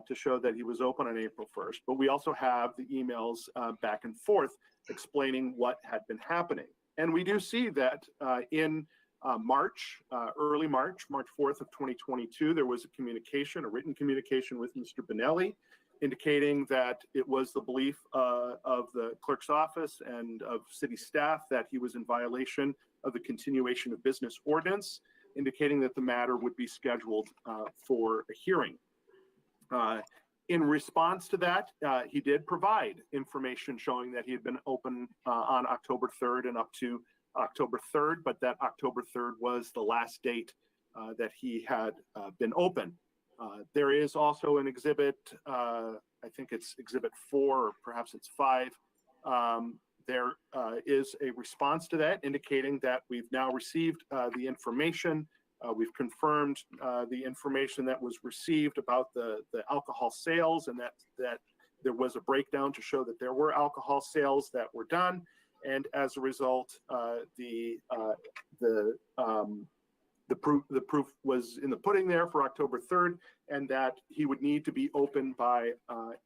to show that he was open on April 1st, but we also have the emails back and forth explaining what had been happening. And we do see that in early March 4th of 2022, there was a written communication with Mr. Benelli, indicating that it was the belief of the clerk's office and of city staff that he was in violation of the continuation of business ordinance, indicating that the matter would be scheduled for a hearing. In response to that, he did provide information showing that he had been open on October 3rd and up to October 3rd, but that October 3rd was the last date that he had been open. There is also an exhibit, I think it's exhibit 4, or perhaps it's 5. There is a response to that indicating that we've now received the information. We've confirmed the information that was received about the alcohol sales, and that there was a breakdown to show that there were alcohol sales that were done. And as a result, the proof was in the pudding there for October 3rd, and that he would need to be open by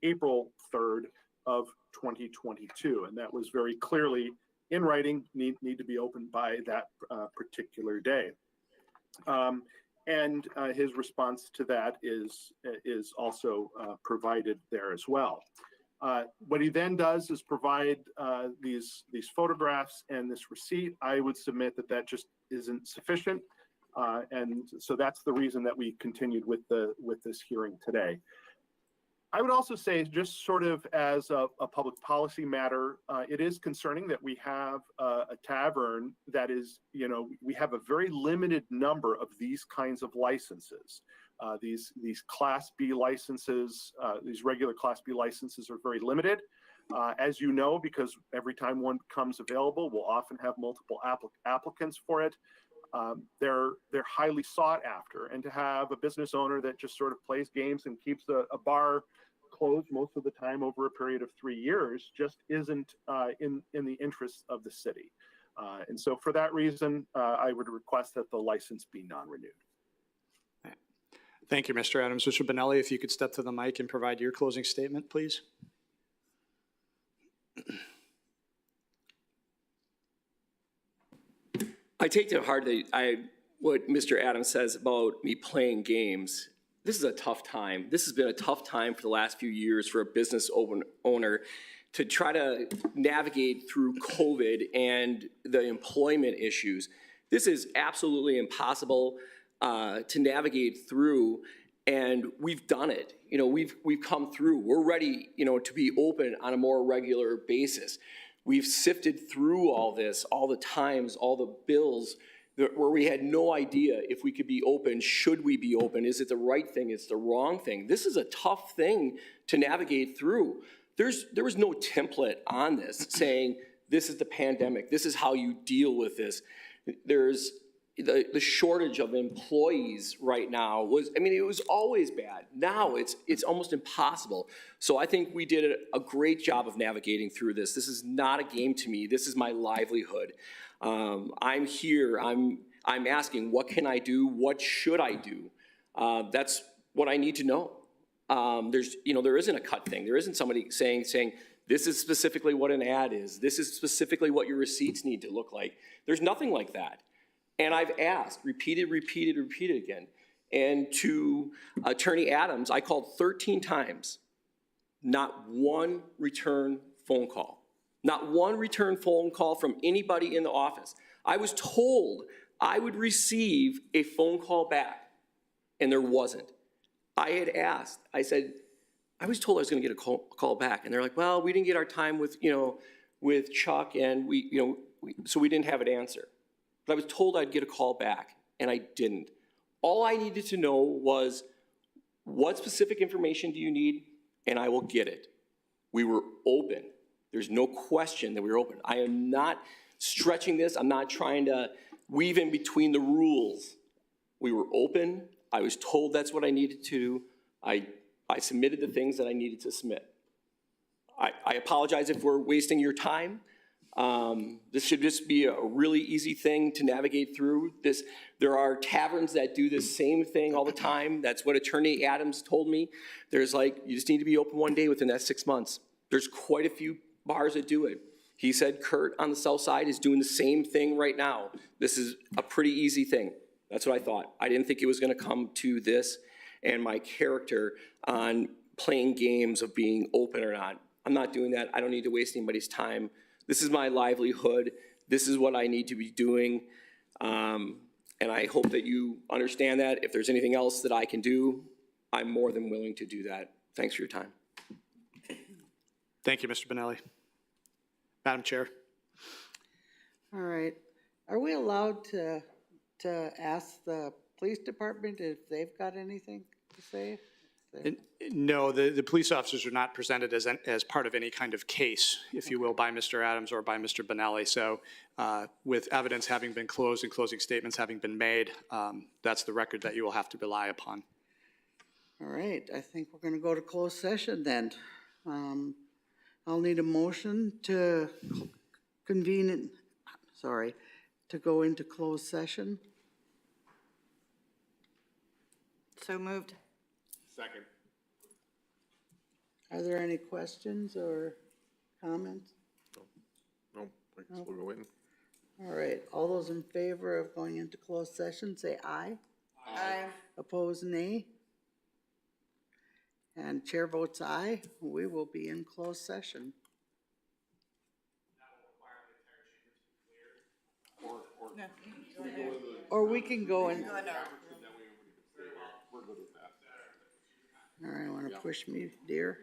April 3rd of 2022. And that was very clearly in writing, need to be open by that particular day. And his response to that is also provided there as well. What he then does is provide these photographs and this receipt. I would submit that just isn't sufficient. And so that's the reason that we continued with this hearing today. I would also say, just sort of as a public policy matter, it is concerning that we have a tavern that is, we have a very limited number of these kinds of licenses. These Class B licenses, these regular Class B licenses are very limited. As you know, because every time one becomes available, we'll often have multiple applicants for it. They're highly sought after, and to have a business owner that just sort of plays games and keeps a bar closed most of the time over a period of 3 years just isn't in the interests of the city. And so for that reason, I would request that the license be non-renewed.
Thank you, Mr. Adams. Mr. Benelli, if you could step to the mic and provide your closing statement, please.
I take to heart what Mr. Adams says about me playing games. This is a tough time. This has been a tough time for the last few years for a business owner to try to navigate through COVID and the employment issues. This is absolutely impossible to navigate through, and we've done it. We've come through. We're ready, to be open on a more regular basis. We've sifted through all this, all the times, all the bills, where we had no idea if we could be open, should we be open, is it the right thing, is it the wrong thing? This is a tough thing to navigate through. There was no template on this saying, this is the pandemic, this is how you deal with this. There's the shortage of employees right now it was always bad. Now it's almost impossible. So I think we did a great job of navigating through this. This is not a game to me. This is my livelihood. I'm here. I'm asking, what can I do? What should I do? That's what I need to know. There isn't a cut thing. There isn't somebody saying, this is specifically what an ad is. This is specifically what your receipts need to look like. There's nothing like that. And I've asked, repeated again. And to Attorney Adams, I called 13 times. Not one return phone call. Not one return phone call from anybody in the office. I was told I would receive a phone call back, and there wasn't. I had asked, I said, I was told I was gonna get a call back. And they're like, well, we didn't get our time with Chuck, and so we didn't have an answer. But I was told I'd get a call back, and I didn't. All I needed to know was, what specific information do you need? And I will get it. We were open. There's no question that we were open. I am not stretching this. I'm not trying to weave in between the rules. We were open. I was told that's what I needed to do. I submitted the things that I needed to submit. I apologize if we're wasting your time. This should just be a really easy thing to navigate through. There are taverns that do the same thing all the time. That's what Attorney Adams told me. There's you just need to be open one day within that 6 months. There's quite a few bars that do it. He said Kurt on the south side is doing the same thing right now. This is a pretty easy thing. That's what I thought. I didn't think it was gonna come to this and my character on playing games of being open or not. I'm not doing that. I don't need to waste anybody's time. This is my livelihood. This is what I need to be doing. And I hope that you understand that. If there's anything else that I can do, I'm more than willing to do that. Thanks for your time.
Thank you, Mr. Benelli. Madam Chair.
All right. Are we allowed to ask the police department if they've got anything to say?
No, the police officers are not presented as part of any kind of case, if you will, by Mr. Adams or by Mr. Benelli. So with evidence having been closed and closing statements having been made, that's the record that you will have to rely upon.
All right, I think we're gonna go to closed session then. I'll need a motion to convene, to go into closed session.
So moved.
Second.
Are there any questions or comments?
No, I guess we'll go in.
All right, all those in favor of going into closed session, say aye.
Aye.
Opposed, nay. And chair votes aye. We will be in closed session. Or we can go in. All right, want to push me, dear?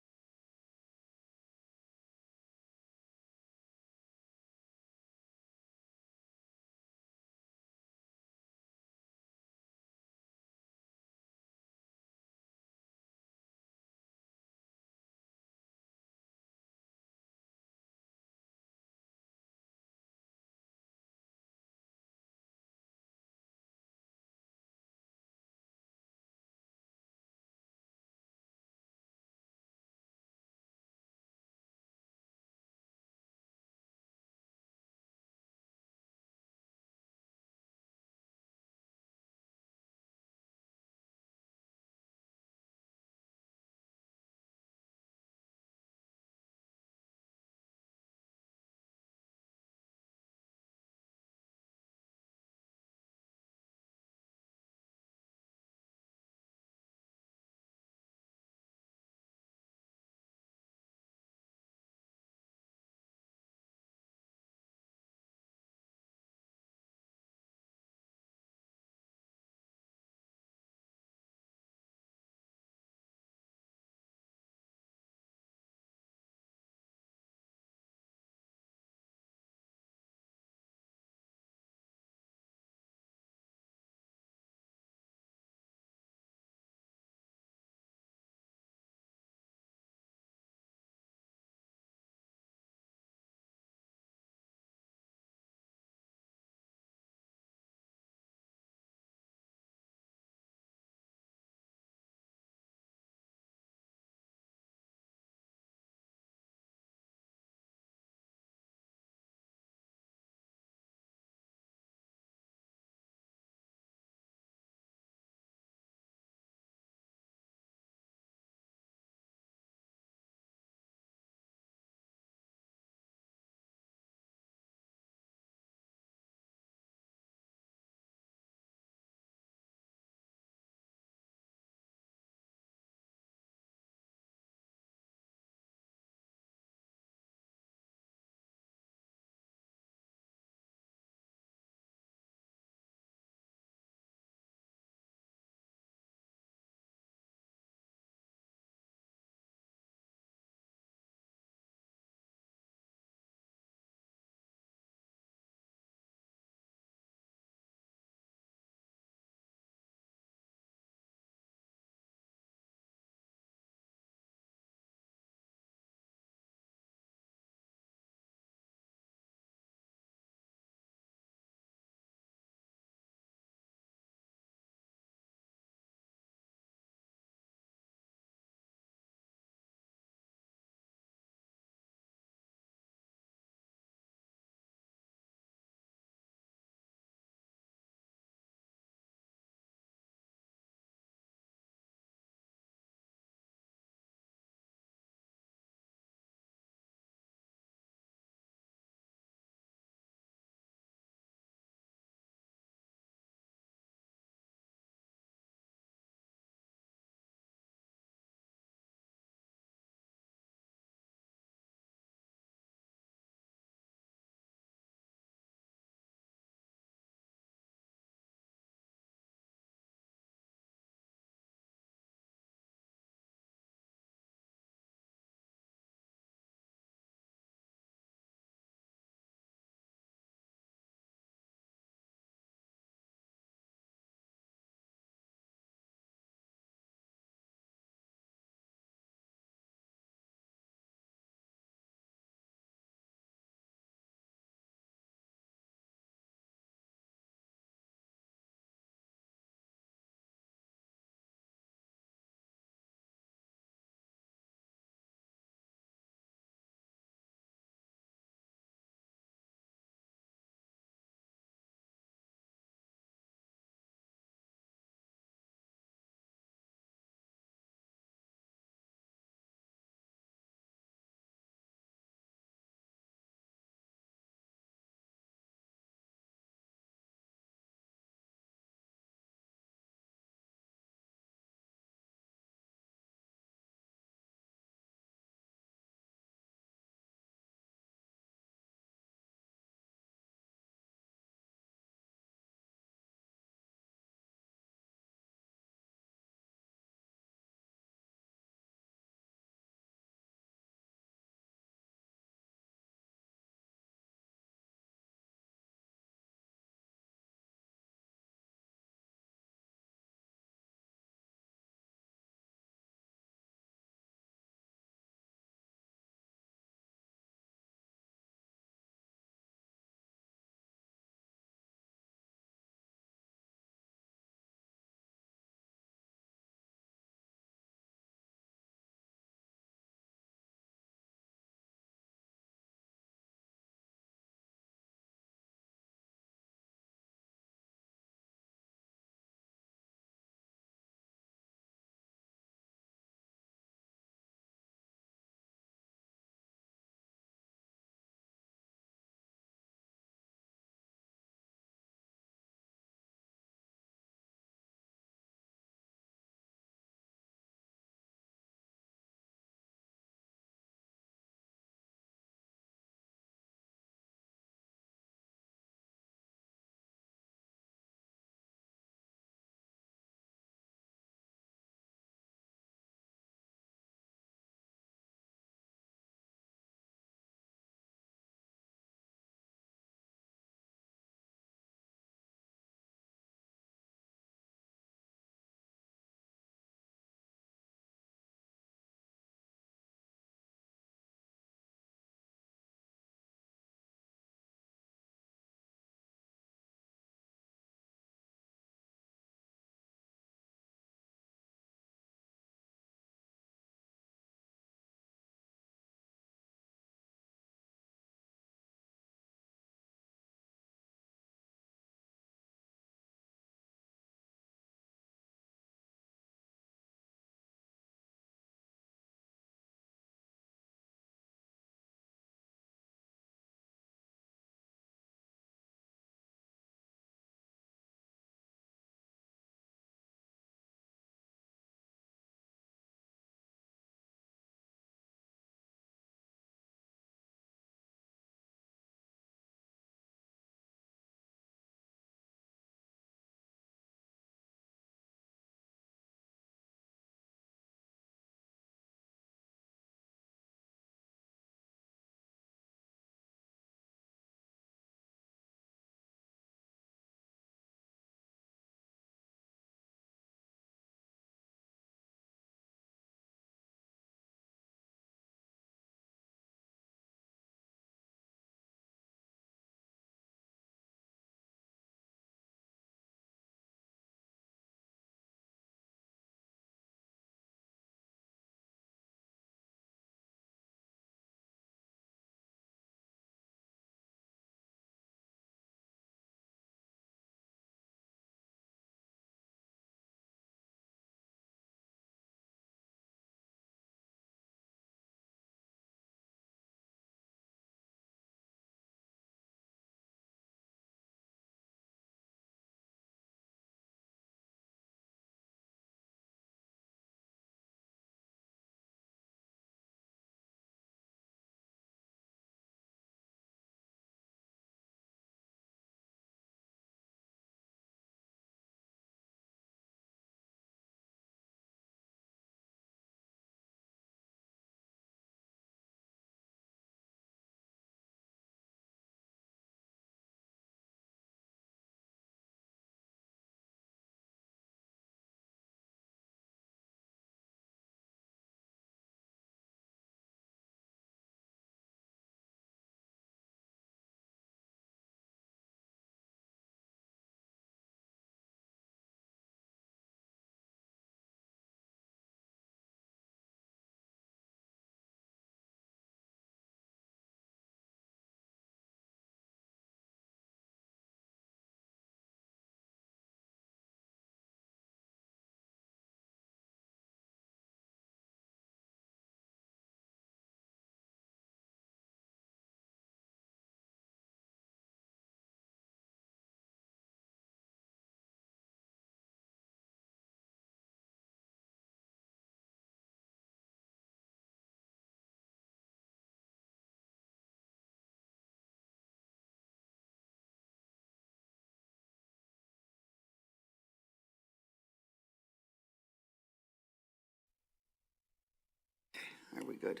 we good?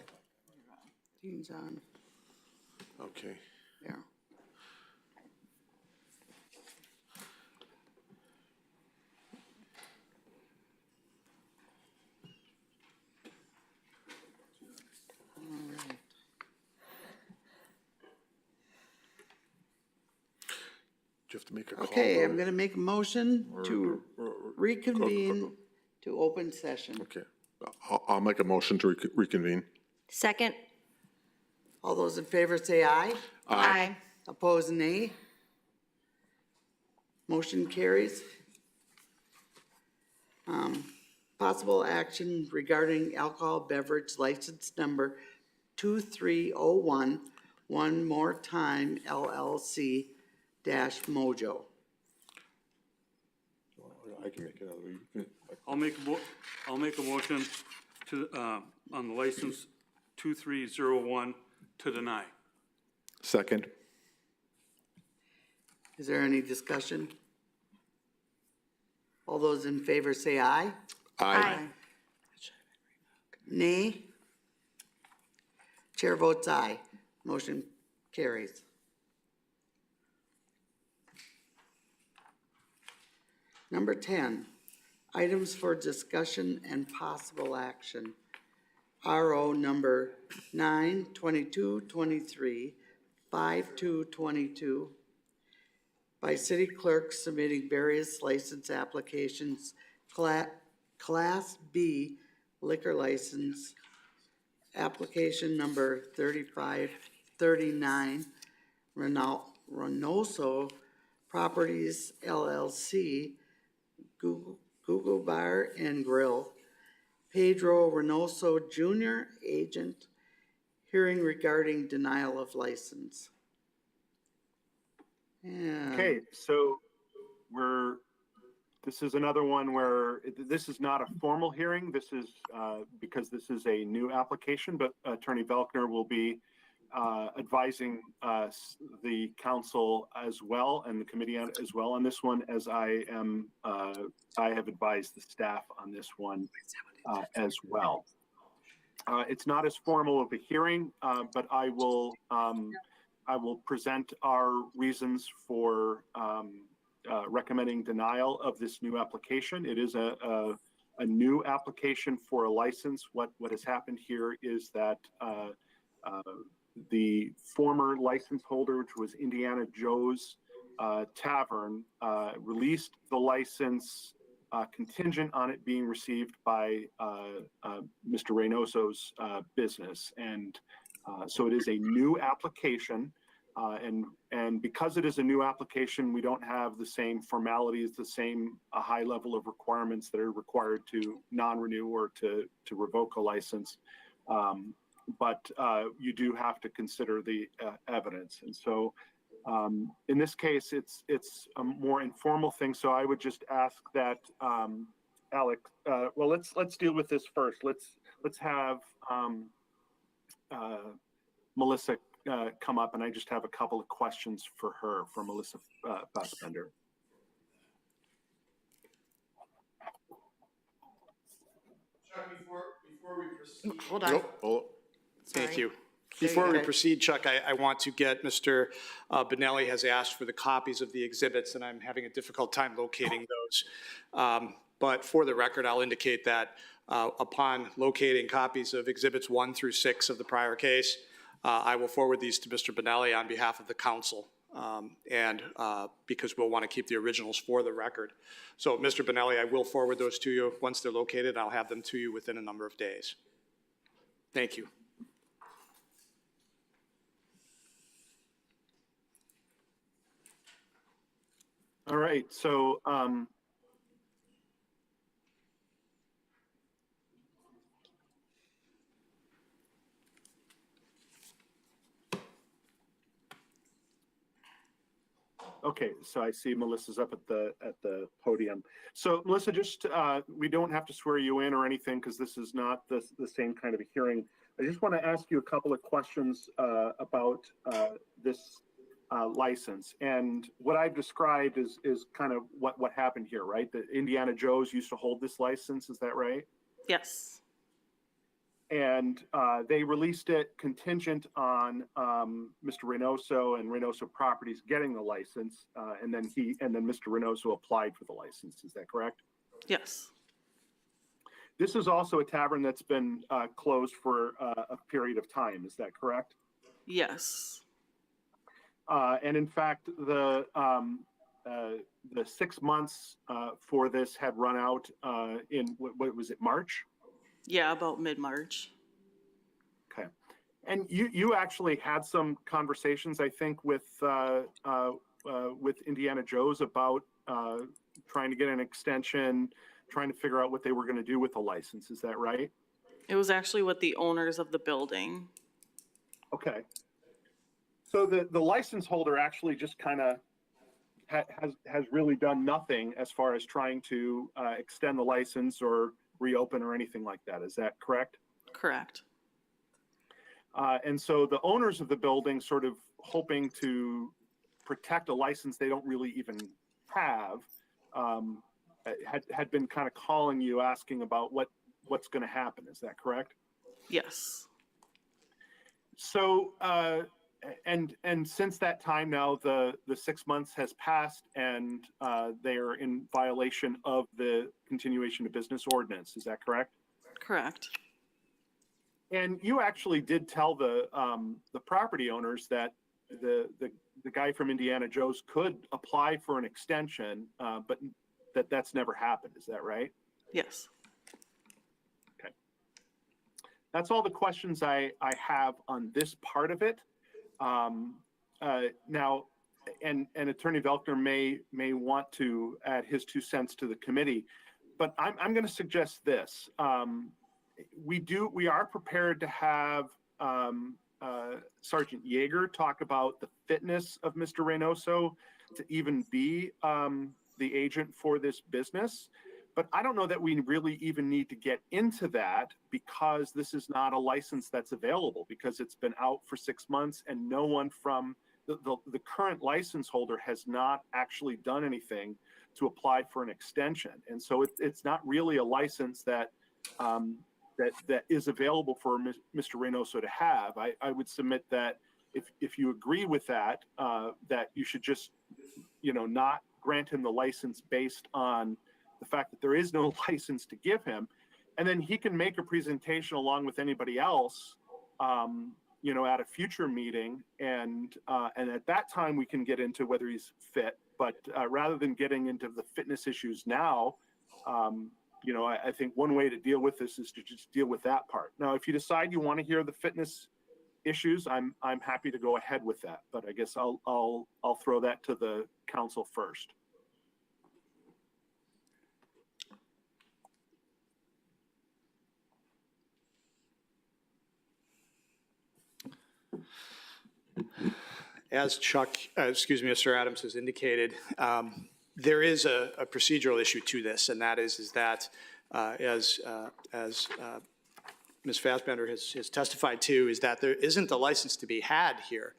Dean's on,
Okay.
yeah.
Do you have to make a call?
Okay,
or-
I'm gonna make a motion to reconvene to open session.
Okay, I'll make a motion to reconvene.
Second?
All those in favor say aye.
Aye.
Opposed, nay. Motion carries. Possible action regarding alcohol beverage license number 2301, One More Time LLC dash Mojo.
I can make it out of the way.
I'll make a motion to, on the license 2301 to deny.
Second.
Is there any discussion? All those in favor say aye.
Aye.
Nay. Chair votes aye. Motion carries. Number 10, items for discussion and possible action. RO number 9/22/23, 5/2/22, by city clerk submitting various license applications, Class B liquor license, application number 3539, Reynoso Properties LLC, Google Bar and Grill, Pedro Reynoso Jr., agent, hearing regarding denial of license. And
Okay, so this is another one where this is not a formal hearing. This is because this is a new application, but Attorney Velkner will be advising the council as well and the committee as well on this one, as I have advised the staff on this one as well. It's not as formal of a hearing, but I will present our reasons for recommending denial of this new application. It is a new application for a license. What has happened here is that the former license holder, which was Indiana Joe's Tavern, released the license contingent on it being received by Mr. Reynoso's business. And so it is a new application. And because it is a new application, we don't have the same formalities, the same high level of requirements that are required to non-renew or to revoke a license. But you do have to consider the evidence. And so in this case, it's a more informal thing. So I would just ask that, Alex, well, let's deal with this first. Let's have Melissa come up, and I just have a couple of questions for her, for Melissa Fassbender.
Chuck, before we proceed.
Hold on.
Thank you.
There
Before
you
we
go.
proceed, Chuck, I want to get Mr. Benelli has asked for the copies of the exhibits, and I'm having a difficult time locating those. But for the record, I'll indicate that upon locating copies of exhibits 1 through 6 of the prior case, I will forward these to Mr. Benelli on behalf of the council, and because we'll want to keep the originals for the record. So, Mr. Benelli, I will forward those to you. Once they're located, I'll have them to you within a number of days. Thank you.
All right, so okay, so I see Melissa's up at the podium. So Melissa, just we don't have to swear you in or anything because this is not the same kind of a hearing. I just want to ask you a couple of questions about this license. And what I've described is kind of what happened here, right? That Indiana Joe's used to hold this license, is that right?
Yes.
And they released it contingent on Mr. Reynoso and Reynoso Properties getting the license, and then Mr. Reynoso applied for the license. Is that correct?
Yes.
This is also a tavern that's been closed for a period of time. Is that correct?
Yes.
And in fact, the 6 months for this had run out in what was it, March?
Yeah, about mid-March.
Okay. And you actually had some conversations, I think, with Indiana Joe's about trying to get an extension, trying to figure out what they were going to do with the license. Is that right?
It was actually with the owners of the building.
Okay. So the license holder actually just kind of has really done nothing as far as trying to extend the license or reopen or anything like that. Is that correct?
Correct.
And so the owners of the building, sort of hoping to protect a license they don't really even have, had been kind of calling you, asking about what's going to happen. Is that correct?
Yes.
So, and since that time now, the 6 months has passed, and they are in violation of the continuation of business ordinance. Is that correct?
Correct.
And you actually did tell the property owners that the guy from Indiana Joe's could apply for an extension, but that's never happened. Is that right?
Yes.
Okay. That's all the questions I have on this part of it. Now, and Attorney Velkner may want to add his 2 cents to the committee, but I'm going to suggest this. We are prepared to have Sergeant Yeager talk about the fitness of Mr. Reynoso to even be the agent for this business. But I don't know that we really even need to get into that, because this is not a license that's available, because it's been out for 6 months and no one from the current license holder has not actually done anything to apply for an extension. And so it's not really a license that that is available for Mr. Reynoso to have. I would submit that if you agree with that, that you should just, not grant him the license based on the fact that there is no license to give him. And then he can make a presentation along with anybody else, at a future meeting. And at that time, we can get into whether he's fit. But rather than getting into the fitness issues now, I think one way to deal with this is to just deal with that part. Now, if you decide you want to hear the fitness issues, I'm happy to go ahead with that. But I guess I'll throw that to the council first.
As Mr. Adams has indicated, there is a procedural issue to this, and that is that as Ms. Fassbender has testified to, is that there isn't a license to be had here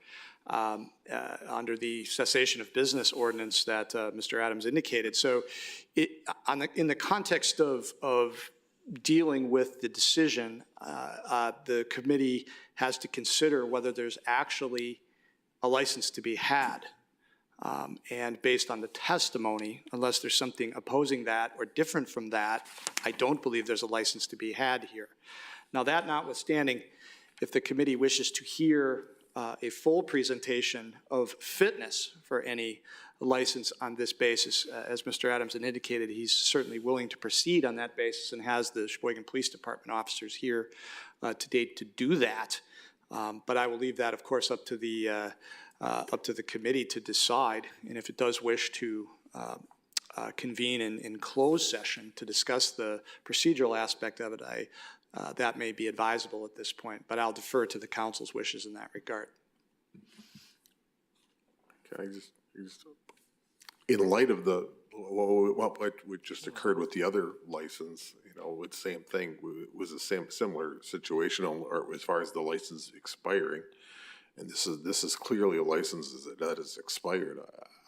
under the cessation of business ordinance that Mr. Adams indicated. So in the context of dealing with the decision, the committee has to consider whether there's actually a license to be had. And based on the testimony, unless there's something opposing that or different from that, I don't believe there's a license to be had here. Now, that notwithstanding, if the committee wishes to hear a full presentation of fitness for any license on this basis, as Mr. Adams had indicated, he's certainly willing to proceed on that basis and has the Sheboygan Police Department officers here to date to do that. But I will leave that, of course, up to the committee to decide. And if it does wish to convene in closed session to discuss the procedural aspect of it, that may be advisable at this point. But I'll defer to the council's wishes in that regard.
Can I just in light of what just occurred with the other license, it's the same thing. It was the similar situation, or as far as the license expiring, and this is clearly a license that is expired.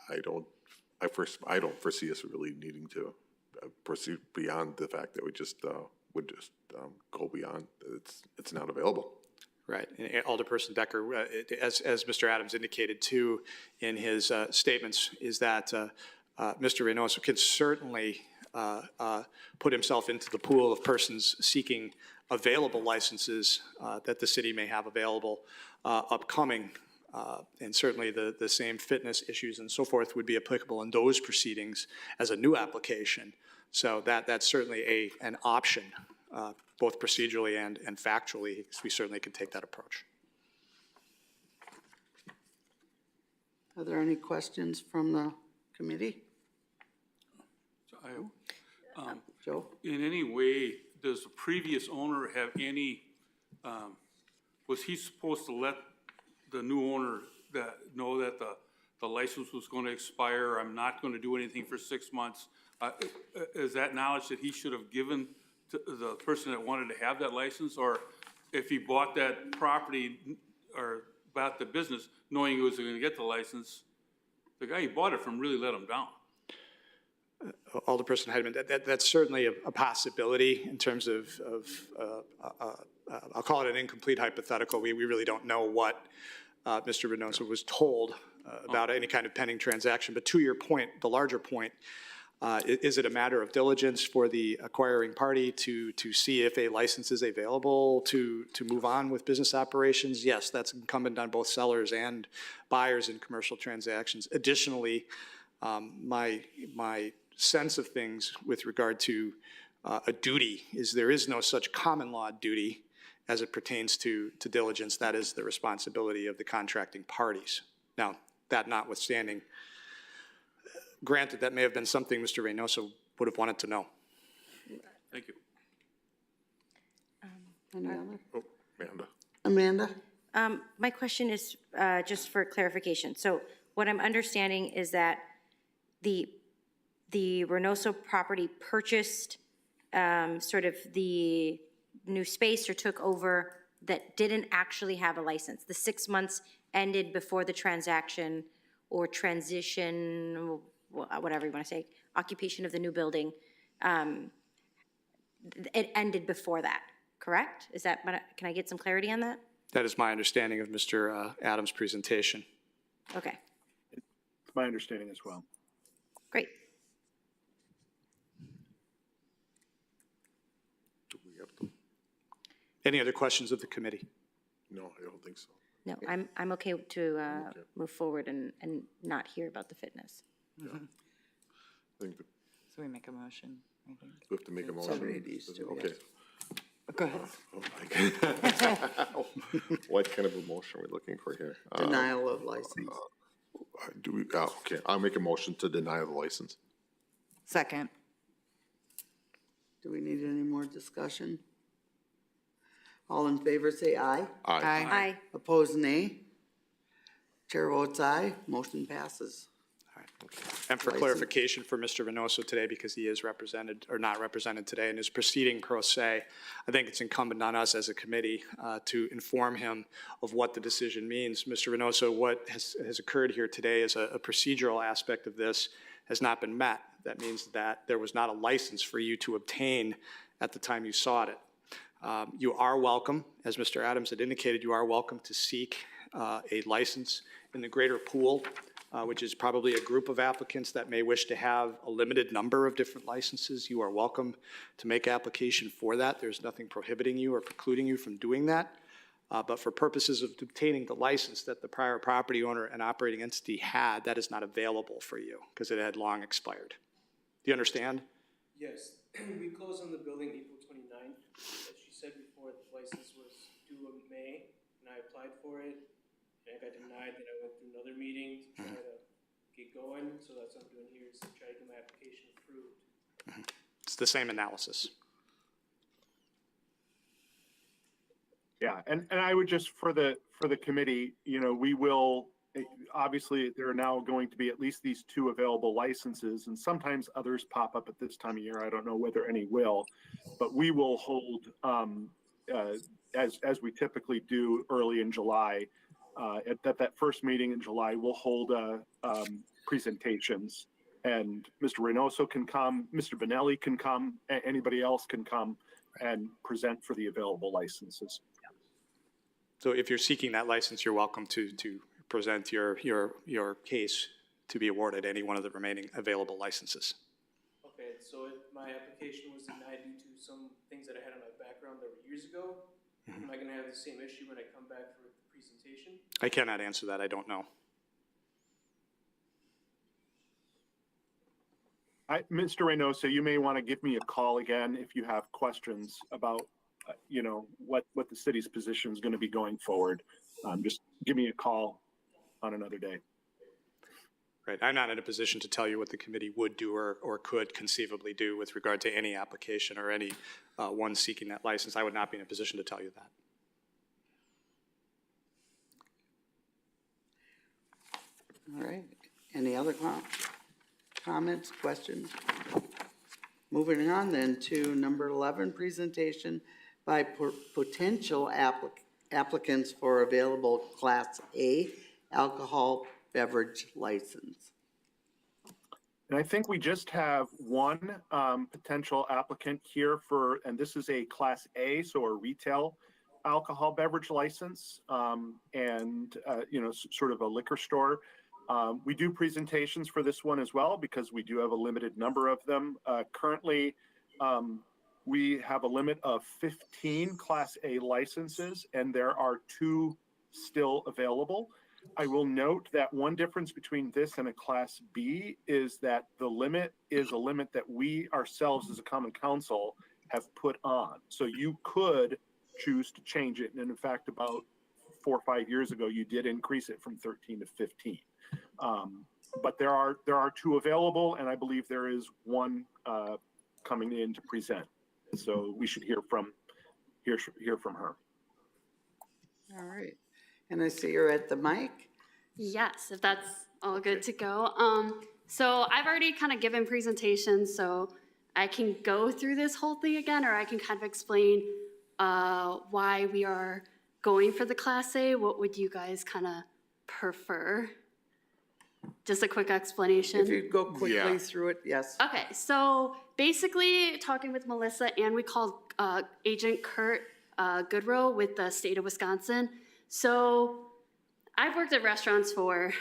I don't foresee us really needing to proceed beyond the fact that we just would just go beyond, it's not available.
Right. And Alderperson Decker, as Mr. Adams indicated too in his statements, is that Mr. Reynoso can certainly put himself into the pool of persons seeking available licenses that the city may have available upcoming. And certainly the same fitness issues and so forth would be applicable in those proceedings as a new application. So that's certainly an option, both procedurally and factually. We certainly can take that approach.
Are there any questions from the committee? Joe?
In any way, does the previous owner have any, was he supposed to let the new owner know that the license was going to expire? I'm not going to do anything for 6 months. Is that knowledge that he should have given to the person that wanted to have that license? Or if he bought that property or bought the business knowing he was going to get the license, the guy he bought it from really let him down?
Alderperson Heidemann, that's certainly a possibility in terms of I'll call it an incomplete hypothetical. We really don't know what Mr. Reynoso was told about any kind of pending transaction. But to your point, the larger point, is it a matter of diligence for the acquiring party to see if a license is available to move on with business operations? Yes, that's incumbent on both sellers and buyers in commercial transactions. Additionally, my sense of things with regard to a duty is there is no such common law duty as it pertains to diligence. That is the responsibility of the contracting parties. Now, that notwithstanding, granted, that may have been something Mr. Reynoso would have wanted to know.
Thank you.
Any other?
Oh, Amanda.
Amanda?
My question is just for clarification. So what I'm understanding is that the Reynoso property purchased sort of the new space or took over that didn't actually have a license. The 6 months ended before the transaction or transition, whatever you want to say, occupation of the new building. It ended before that, correct? Is that, can I get some clarity on that?
That is my understanding of Mr. Adams' presentation.
Okay,
It's my understanding as well.
great.
Do we have to?
Any other questions of the committee?
No, I don't think so.
No, I'm okay to move forward and not hear about the fitness.
I think that
So we make a motion, I think.
we have to make a motion.
Somebody needs to,
Okay.
Go ahead.
Oh, what kind of a motion are we looking for here?
Denial of license.
Do we, okay, I'll make a motion to deny the license.
Second.
Do we need any more discussion? All in favor, say aye.
Aye.
Aye.
Opposed, nay. Chair votes aye, motion passes.
And for clarification for Mr. Reynoso today, because he is represented, or not represented today, and is proceeding pro se, I think it's incumbent on us as a committee to inform him of what the decision means. Mr. Reynoso, what has occurred here today is a procedural aspect of this has not been met. That means that there was not a license for you to obtain at the time you sought it. You are welcome, as Mr. Adams had indicated, you are welcome to seek a license in the greater pool, which is probably a group of applicants that may wish to have a limited number of different licenses. You are welcome to make application for that. There's nothing prohibiting you or precluding you from doing that. But for purposes of obtaining the license that the prior property owner and operating entity had, that is not available for you because it had long expired. Do you understand?
Yes, we closed on the building April 29th. As she said before, the license was due in May, and I applied for it. And I got denied, then I went through another meeting to try to get going, so that's what I'm doing here, is to try to get my application approved.
It's the same analysis.
Yeah, and I would just, for the committee, you know, we will, obviously, there are now going to be at least these 2 available licenses, and sometimes others pop up at this time of year. I don't know whether any will, but we will hold, as we typically do early in July, at that first meeting in July, we'll hold presentations, and Mr. Reynoso can come, Mr. Benelli can come, anybody else can come and present for the available licenses.
So if you're seeking that license, you're welcome to present your case to be awarded any one of the remaining available licenses.
Okay, so if my application was denied due to some things that I had on my background that were years ago, am I gonna have the same issue when I come back for the presentation?
I cannot answer that, I don't know.
Mr. Reynoso, you may want to give me a call again if you have questions about, what the city's position is going to be going forward. Just give me a call on another day.
Right, I'm not in a position to tell you what the committee would do or could conceivably do with regard to any application or any one seeking that license. I would not be in a position to tell you that.
All right. Any other comments, questions? Moving on then to number 11, presentation by potential applicants for available Class A alcohol beverage license.
And I think we just have one potential applicant here and this is a Class A, so a retail alcohol beverage license, sort of a liquor store. We do presentations for this one as well because we do have a limited number of them. Currently, we have a limit of 15 Class A licenses, and there are 2 still available. I will note that one difference between this and a Class B is that the limit is a limit that we ourselves as a common council have put on. So you could choose to change it. And in fact, about 4 or 5 years ago, you did increase it from 13 to 15. But there are 2 available, and I believe there is one coming in to present. So we should hear from her.
All right. And I see you're at the mic.
Yes, if that's all good to go. So I've already kind of given presentations, so I can go through this whole thing again, or I can kind of explain why we are going for the Class A. What would you guys kind of prefer? Just a quick explanation.
If you go quickly through it, yes.
Okay, so basically talking with Melissa, and we called Agent Kurt Goodrow with the state of Wisconsin. So I've worked at restaurants for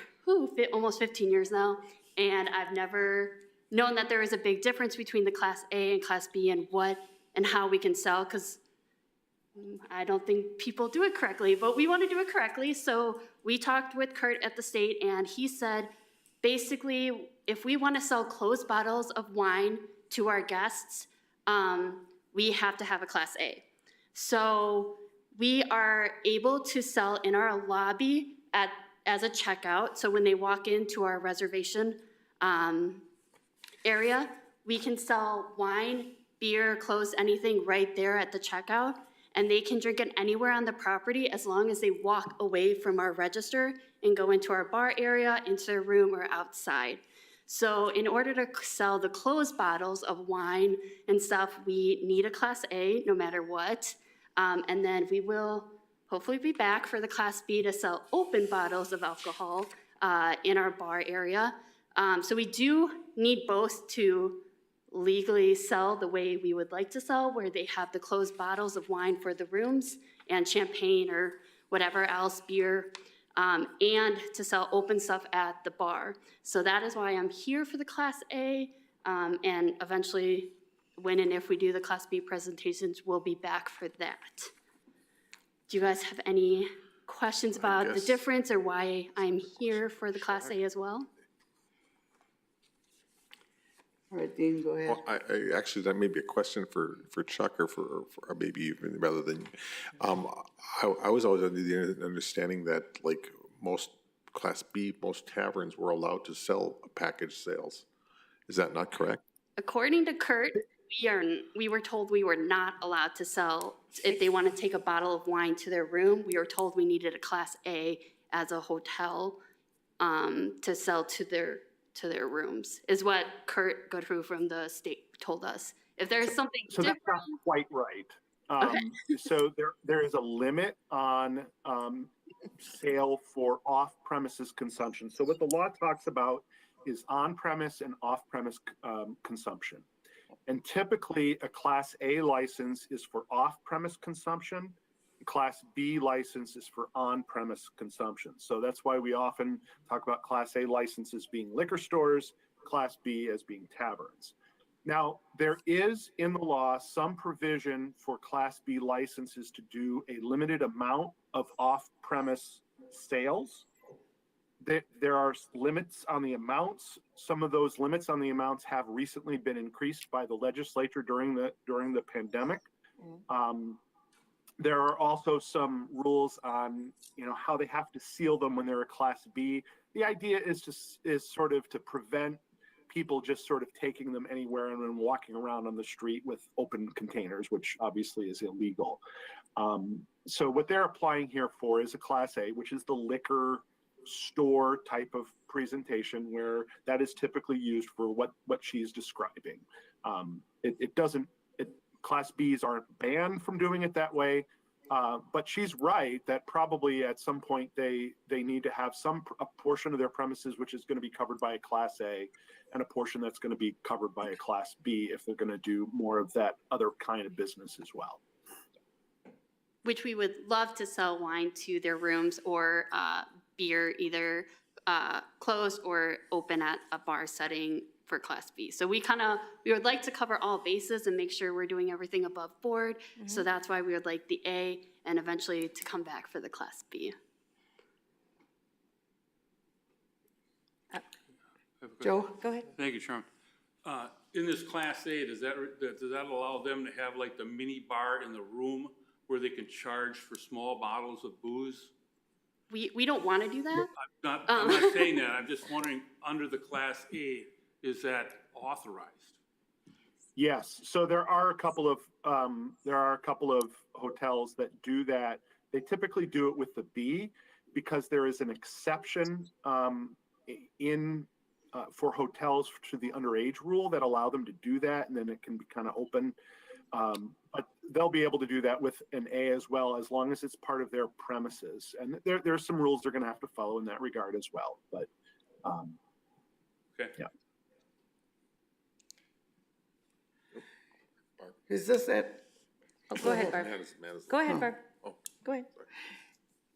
almost 15 years now, and I've never known that there is a big difference between the Class A and Class B and what and how we can sell, because I don't think people do it correctly, but we want to do it correctly. So we talked with Kurt at the state, and he said, basically, if we want to sell closed bottles of wine to our guests, we have to have a Class A. So we are able to sell in our lobby as a checkout. So when they walk into our reservation area, we can sell wine, beer, clothes, anything right there at the checkout. And they can drink it anywhere on the property as long as they walk away from our register and go into our bar area, into their room, or outside. So in order to sell the closed bottles of wine and stuff, we need a Class A no matter what. And then we will hopefully be back for the Class B to sell open bottles of alcohol in our bar area. So we do need both to legally sell the way we would like to sell, where they have the closed bottles of wine for the rooms and champagne or whatever else, beer, and to sell open stuff at the bar. So that is why I'm here for the Class A, and eventually, when and if we do the Class B presentations, we'll be back for that. Do you guys have any questions about the difference or why I'm here for the Class A as well?
All right, Dean, go ahead.
Well, I actually, that may be a question for Chuck or maybe even rather than, I was always under the understanding that like most Class B, most taverns were allowed to sell package sales. Is that not correct?
According to Kurt, we were told we were not allowed to sell. If they want to take a bottle of wine to their room, we were told we needed a Class A as a hotel to sell to their rooms, is what Kurt Goodrow from the state told us. If there's something different.
That's not quite right. So there is a limit on sale for off-premises consumption. So what the law talks about is on-premise and off-premise consumption. And typically, a Class A license is for off-premise consumption. A Class B license is for on-premise consumption. So that's why we often talk about Class A licenses being liquor stores, Class B as being taverns. Now, there is in the law some provision for Class B licenses to do a limited amount of off-premise sales. There are limits on the amounts. Some of those limits on the amounts have recently been increased by the legislature during the pandemic. There are also some rules on, how they have to seal them when they're a Class B. The idea is sort of to prevent people just sort of taking them anywhere and then walking around on the street with open containers, which obviously is illegal. So what they're applying here for is a Class A, which is the liquor store type of presentation, where that is typically used for what she's describing. Class Bs aren't banned from doing it that way, but she's right that probably at some point they need to have a portion of their premises which is going to be covered by a Class A, and a portion that's going to be covered by a Class B if they're going to do more of that other kind of business as well.
Which we would love to sell wine to their rooms, or beer either closed or open at a bar setting for Class B. So we would like to cover all bases and make sure we're doing everything above board. So that's why we would like the A, and eventually to come back for the Class B.
Joe?
Go ahead.
Thank you, Sharon. In this Class A, does that allow them to have like the mini bar in the room where they can charge for small bottles of booze?
We don't want to do that.
I'm not saying that. I'm just wondering, under the Class A, is that authorized?
Yes. So there are a couple of hotels that do that. They typically do it with the B, because there is an exception for hotels to the underage rule that allow them to do that, and then it can be kind of open. But they'll be able to do that with an A as well, as long as it's part of their premises. And there's some rules they're going to have to follow in that regard as well. But
okay.
Yeah.
Is this it?
Oh, go ahead, Barb. Go ahead, Barb. Go ahead.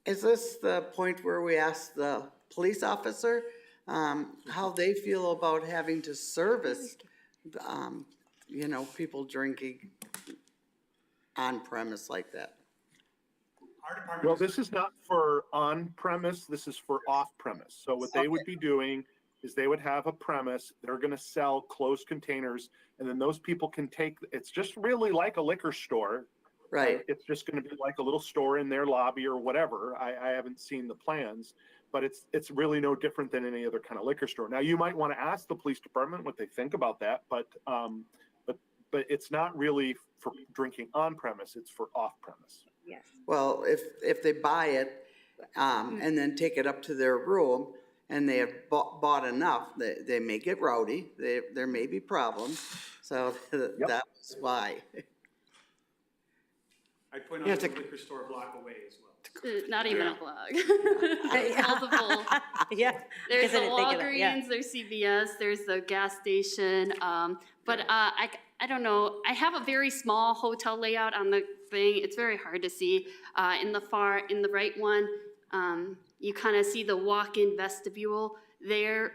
Is this the point where we ask the police officer how they feel about having to service, people drinking on premise like that?
Well, this is not for on premise. This is for off premise. So what they would be doing is they would have a premise. They're going to sell closed containers, and then those people can take. It's just really like a liquor store.
Right.
It's just going to be like a little store in their lobby or whatever. I haven't seen the plans, but it's really no different than any other kind of liquor store. Now, you might want to ask the police department what they think about that, but it's not really for drinking on premise. It's for off premise.
Yes.
Well, if they buy it and then take it up to their room, and they have bought enough, they may get rowdy. There may be problems. So that's why.
I'd point out the liquor store a block away as well.
Not even a block. There's multiple.
Yeah.
There's the
I didn't think of that, yeah.
Walgreens, there's CVS, there's the gas station. But I don't know. I have a very small hotel layout on the thing. It's very hard to see. In the right one, you kind of see the walk-in vestibule there.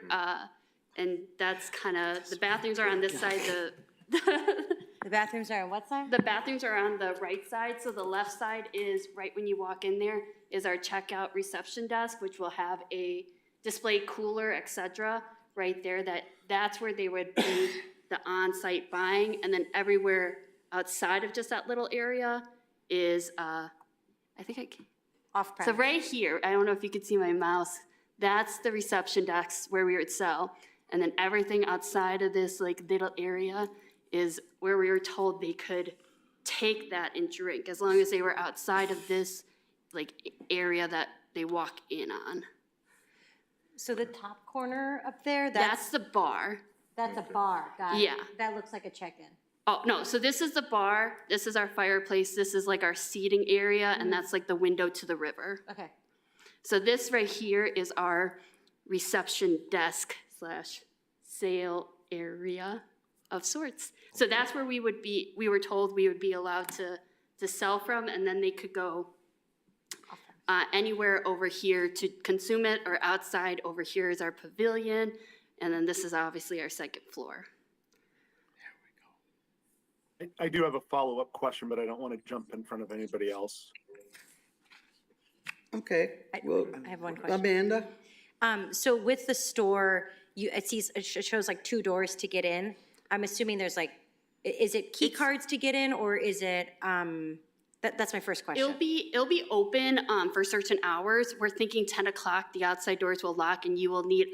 And that's kind of, the bathrooms are on this side.
The bathrooms are on what side?
The bathrooms are on the right side, so the left side is right when you walk in there is our checkout reception desk, which will have a display cooler, etc. right there. That's where they would do the on-site buying, and then everywhere outside of just that little area is
Off-premise.
so right here, I don't know if you could see my mouse, that's the reception desk where we would sell. And then everything outside of this like little area is where we were told they could take that and drink as long as they were outside of this like area that they walk in on.
So the top corner up there,
That's the bar.
that's a bar. Got it.
Yeah.
That looks like a check-in.
Oh, no, so this is the bar, this is our fireplace, this is like our seating area, and that's like the window to the river.
Okay.
So this right here is our reception desk / sale area. of sorts. So that's where we were told we would be allowed to sell from, and then they could go anywhere over here to consume it, or outside over here is our pavilion, and then this is obviously our second floor.
I do have a follow-up question, but I don't want to jump in front of anybody else.
Okay, well,
I have one question.
Amanda?
So with the store, it shows like 2 doors to get in. I'm assuming there's like, is it key cards to get in, or is it, that's my first question.
It'll be open for certain hours. We're thinking 10 o'clock, the outside doors will lock and you will need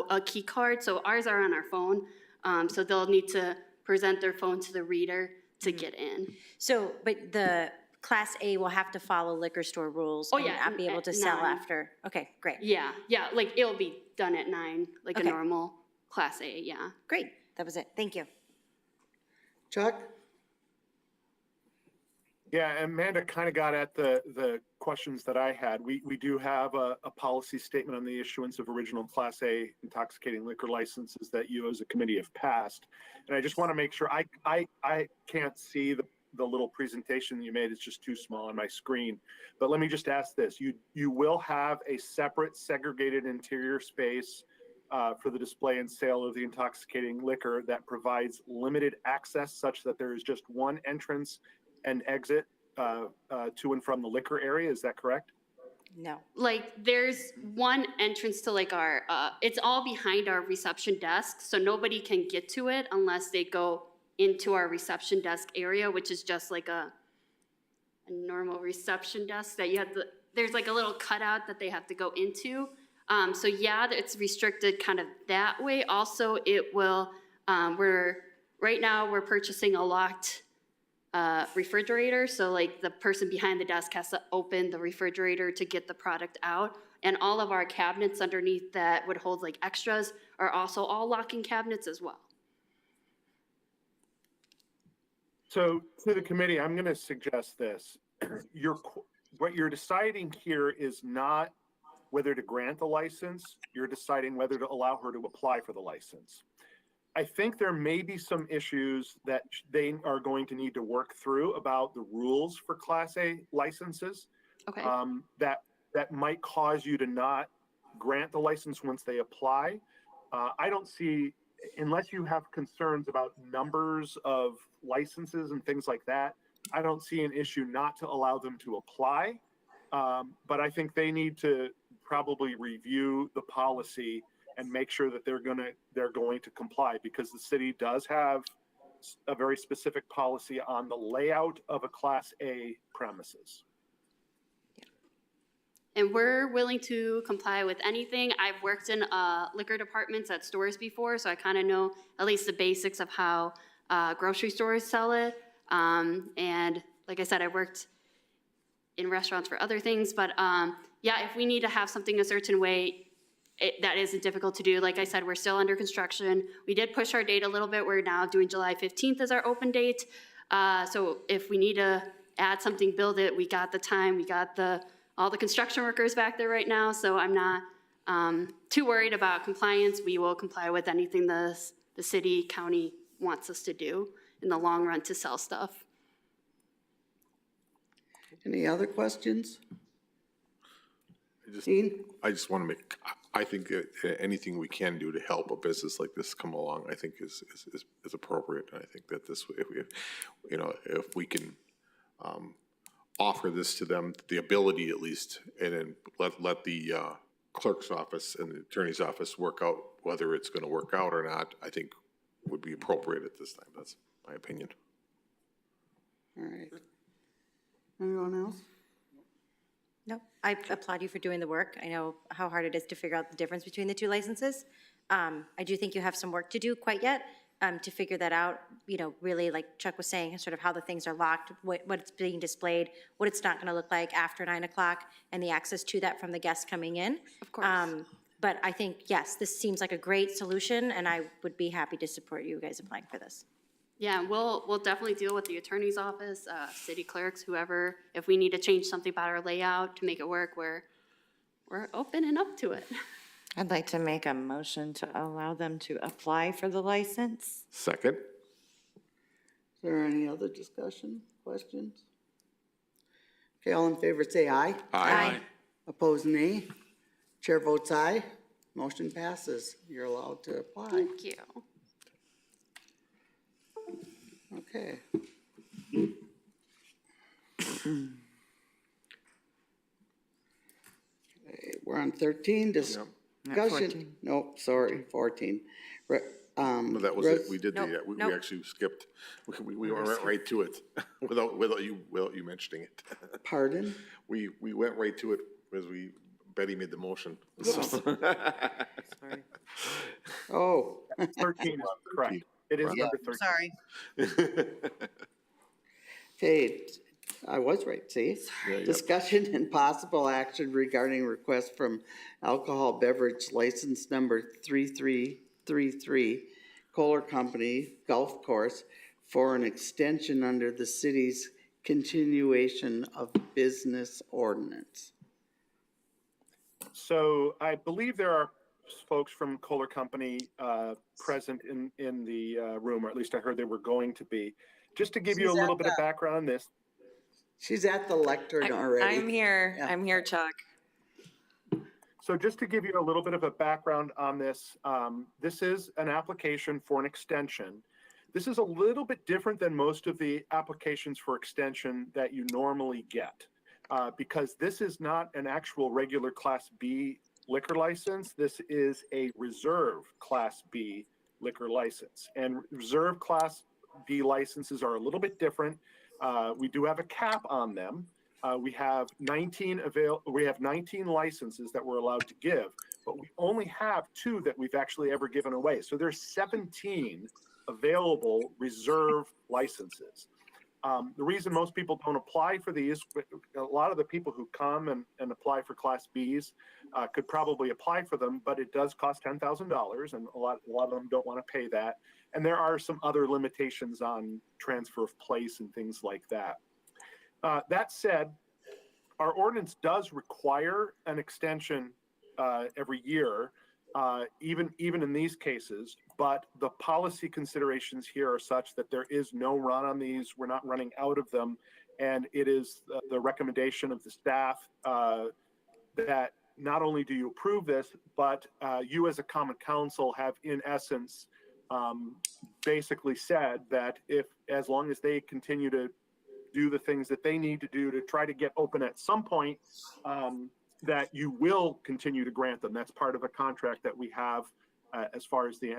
a key card. So ours are on our phone. So they'll need to present their phone to the reader to get in.
So, but the Class A will have to follow liquor store rules and not be able to sell
9.
after? Okay, great.
Yeah, like it'll be done at 9, like
Okay.
a normal Class A, yeah.
Great, that was it. Thank you.
Chuck?
Yeah, Amanda kind of got at the questions that I had. We do have a policy statement on the issuance of original Class A intoxicating liquor licenses that you as a committee have passed. And I just want to make sure, I can't see the little presentation you made. It's just too small on my screen. But let me just ask this. You will have a separate segregated interior space for the display and sale of the intoxicating liquor that provides limited access such that there is just one entrance and exit to and from the liquor area. Is that correct?
No.
Like there's one entrance to like our, it's all behind our reception desk. So nobody can get to it unless they go into our reception desk area, which is just like a normal reception desk that you have there's like a little cutout that they have to go into. So yeah, it's restricted kind of that way. Also, it will, right now we're purchasing a locked refrigerator. So like the person behind the desk has to open the refrigerator to get the product out. And all of our cabinets underneath that would hold like extras are also all locking cabinets as well.
So to the committee, I'm going to suggest this. What you're deciding here is not whether to grant the license. You're deciding whether to allow her to apply for the license. I think there may be some issues that they are going to need to work through about the rules for Class A licenses.
Okay.
That might cause you to not grant the license once they apply. I don't see, unless you have concerns about numbers of licenses and things like that, I don't see an issue not to allow them to apply. But I think they need to probably review the policy and make sure that they're going to comply, because the city does have a very specific policy on the layout of a Class A premises.
And we're willing to comply with anything. I've worked in liquor departments at stores before, so I kind of know at least the basics of how grocery stores sell it. And like I said, I worked in restaurants for other things, but yeah, if we need to have something a certain way, that isn't difficult to do. Like I said, we're still under construction. We did push our date a little bit. We're now doing July 15th as our open date. So if we need to add something, build it, we got the time, we got all the construction workers back there right now. So I'm not too worried about compliance. We will comply with anything the city, county wants us to do in the long run to sell stuff.
Any other questions?
I just want to I think that anything we can do to help a business like this come along, I think is appropriate. And I think that if we can offer this to them, the ability at least, and then let the clerk's office and the attorney's office work out whether it's going to work out or not, I think would be appropriate at this time. That's my opinion.
All right. Anyone else?
No, I applaud you for doing the work. I know how hard it is to figure out the difference between the 2 licenses. I do think you have some work to do quite yet to figure that out, really like Chuck was saying, sort of how the things are locked, what's being displayed, what it's not going to look like after 9 o'clock, and the access to that from the guests coming in.
Of course.
But I think, yes, this seems like a great solution, and I would be happy to support you guys applying for this.
Yeah, we'll definitely deal with the attorney's office, city clerks, whoever. If we need to change something about our layout to make it work, we're open and up to it.
I'd like to make a motion to allow them to apply for the license.
Second.
Is there any other discussion, questions? Okay, all in favor, say aye.
Aye.
Opposed, nay. Chair votes aye. Motion passes. You're allowed to apply.
Thank you.
Okay. Okay, we're on 13, discussion.
14.
Nope, sorry, 14. Re-
No, that was it,
res-
we did
Nope,
the, we
nope.
actually skipped, we went right to it, without you mentioning it.
Pardon?
We went right to it, because Betty made the motion. So-
Sorry.
Oh,
13 is correct. It is number 13.
Sorry.
okay, I was right, see?
Yeah, yeah.
Discussion and possible action regarding request from alcohol beverage license number 3333, Kohler Company Golf Course, for an extension under the city's continuation of business ordinance.
So I believe there are folks from Kohler Company present in the room, or at least I heard they were going to be. Just to give you a
She's
little
at
bit of background on this,
She's at the lectern already.
I'm here.
Yeah.
I'm here, Chuck.
so just to give you a little bit of a background on this, this is an application for an extension. This is a little bit different than most of the applications for extension that you normally get, because this is not an actual regular Class B liquor license. This is a reserve Class B liquor license. And reserve Class B licenses are a little bit different. We do have a cap on them. We have 19 licenses that we're allowed to give, but we only have 2 that we've actually ever given away. So there's 17 available reserve licenses. The reason most people don't apply for these, a lot of the people who come and apply for Class Bs could probably apply for them, but it does cost $10,000, and a lot of them don't want to pay that. And there are some other limitations on transfer of place and things like that. That said, our ordinance does require an extension every year, even in these cases, but the policy considerations here are such that there is no run on these. We're not running out of them. And it is the recommendation of the staff that not only do you approve this, but you as a common council have in essence basically said that as long as they continue to do the things that they need to do to try to get open at some point, that you will continue to grant them. That's part of a contract that we have as far as the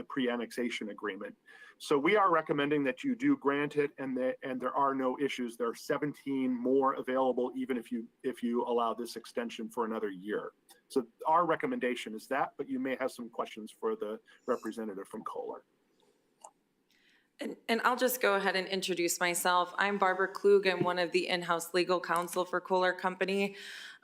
pre-annexation agreement. So we are recommending that you do grant it, and there are no issues. There are 17 more available, even if you allow this extension for another year. So our recommendation is that, but you may have some questions for the representative from Kohler.
And I'll just go ahead and introduce myself. I'm Barbara Klug. I'm one of the in-house legal counsel for Kohler Company.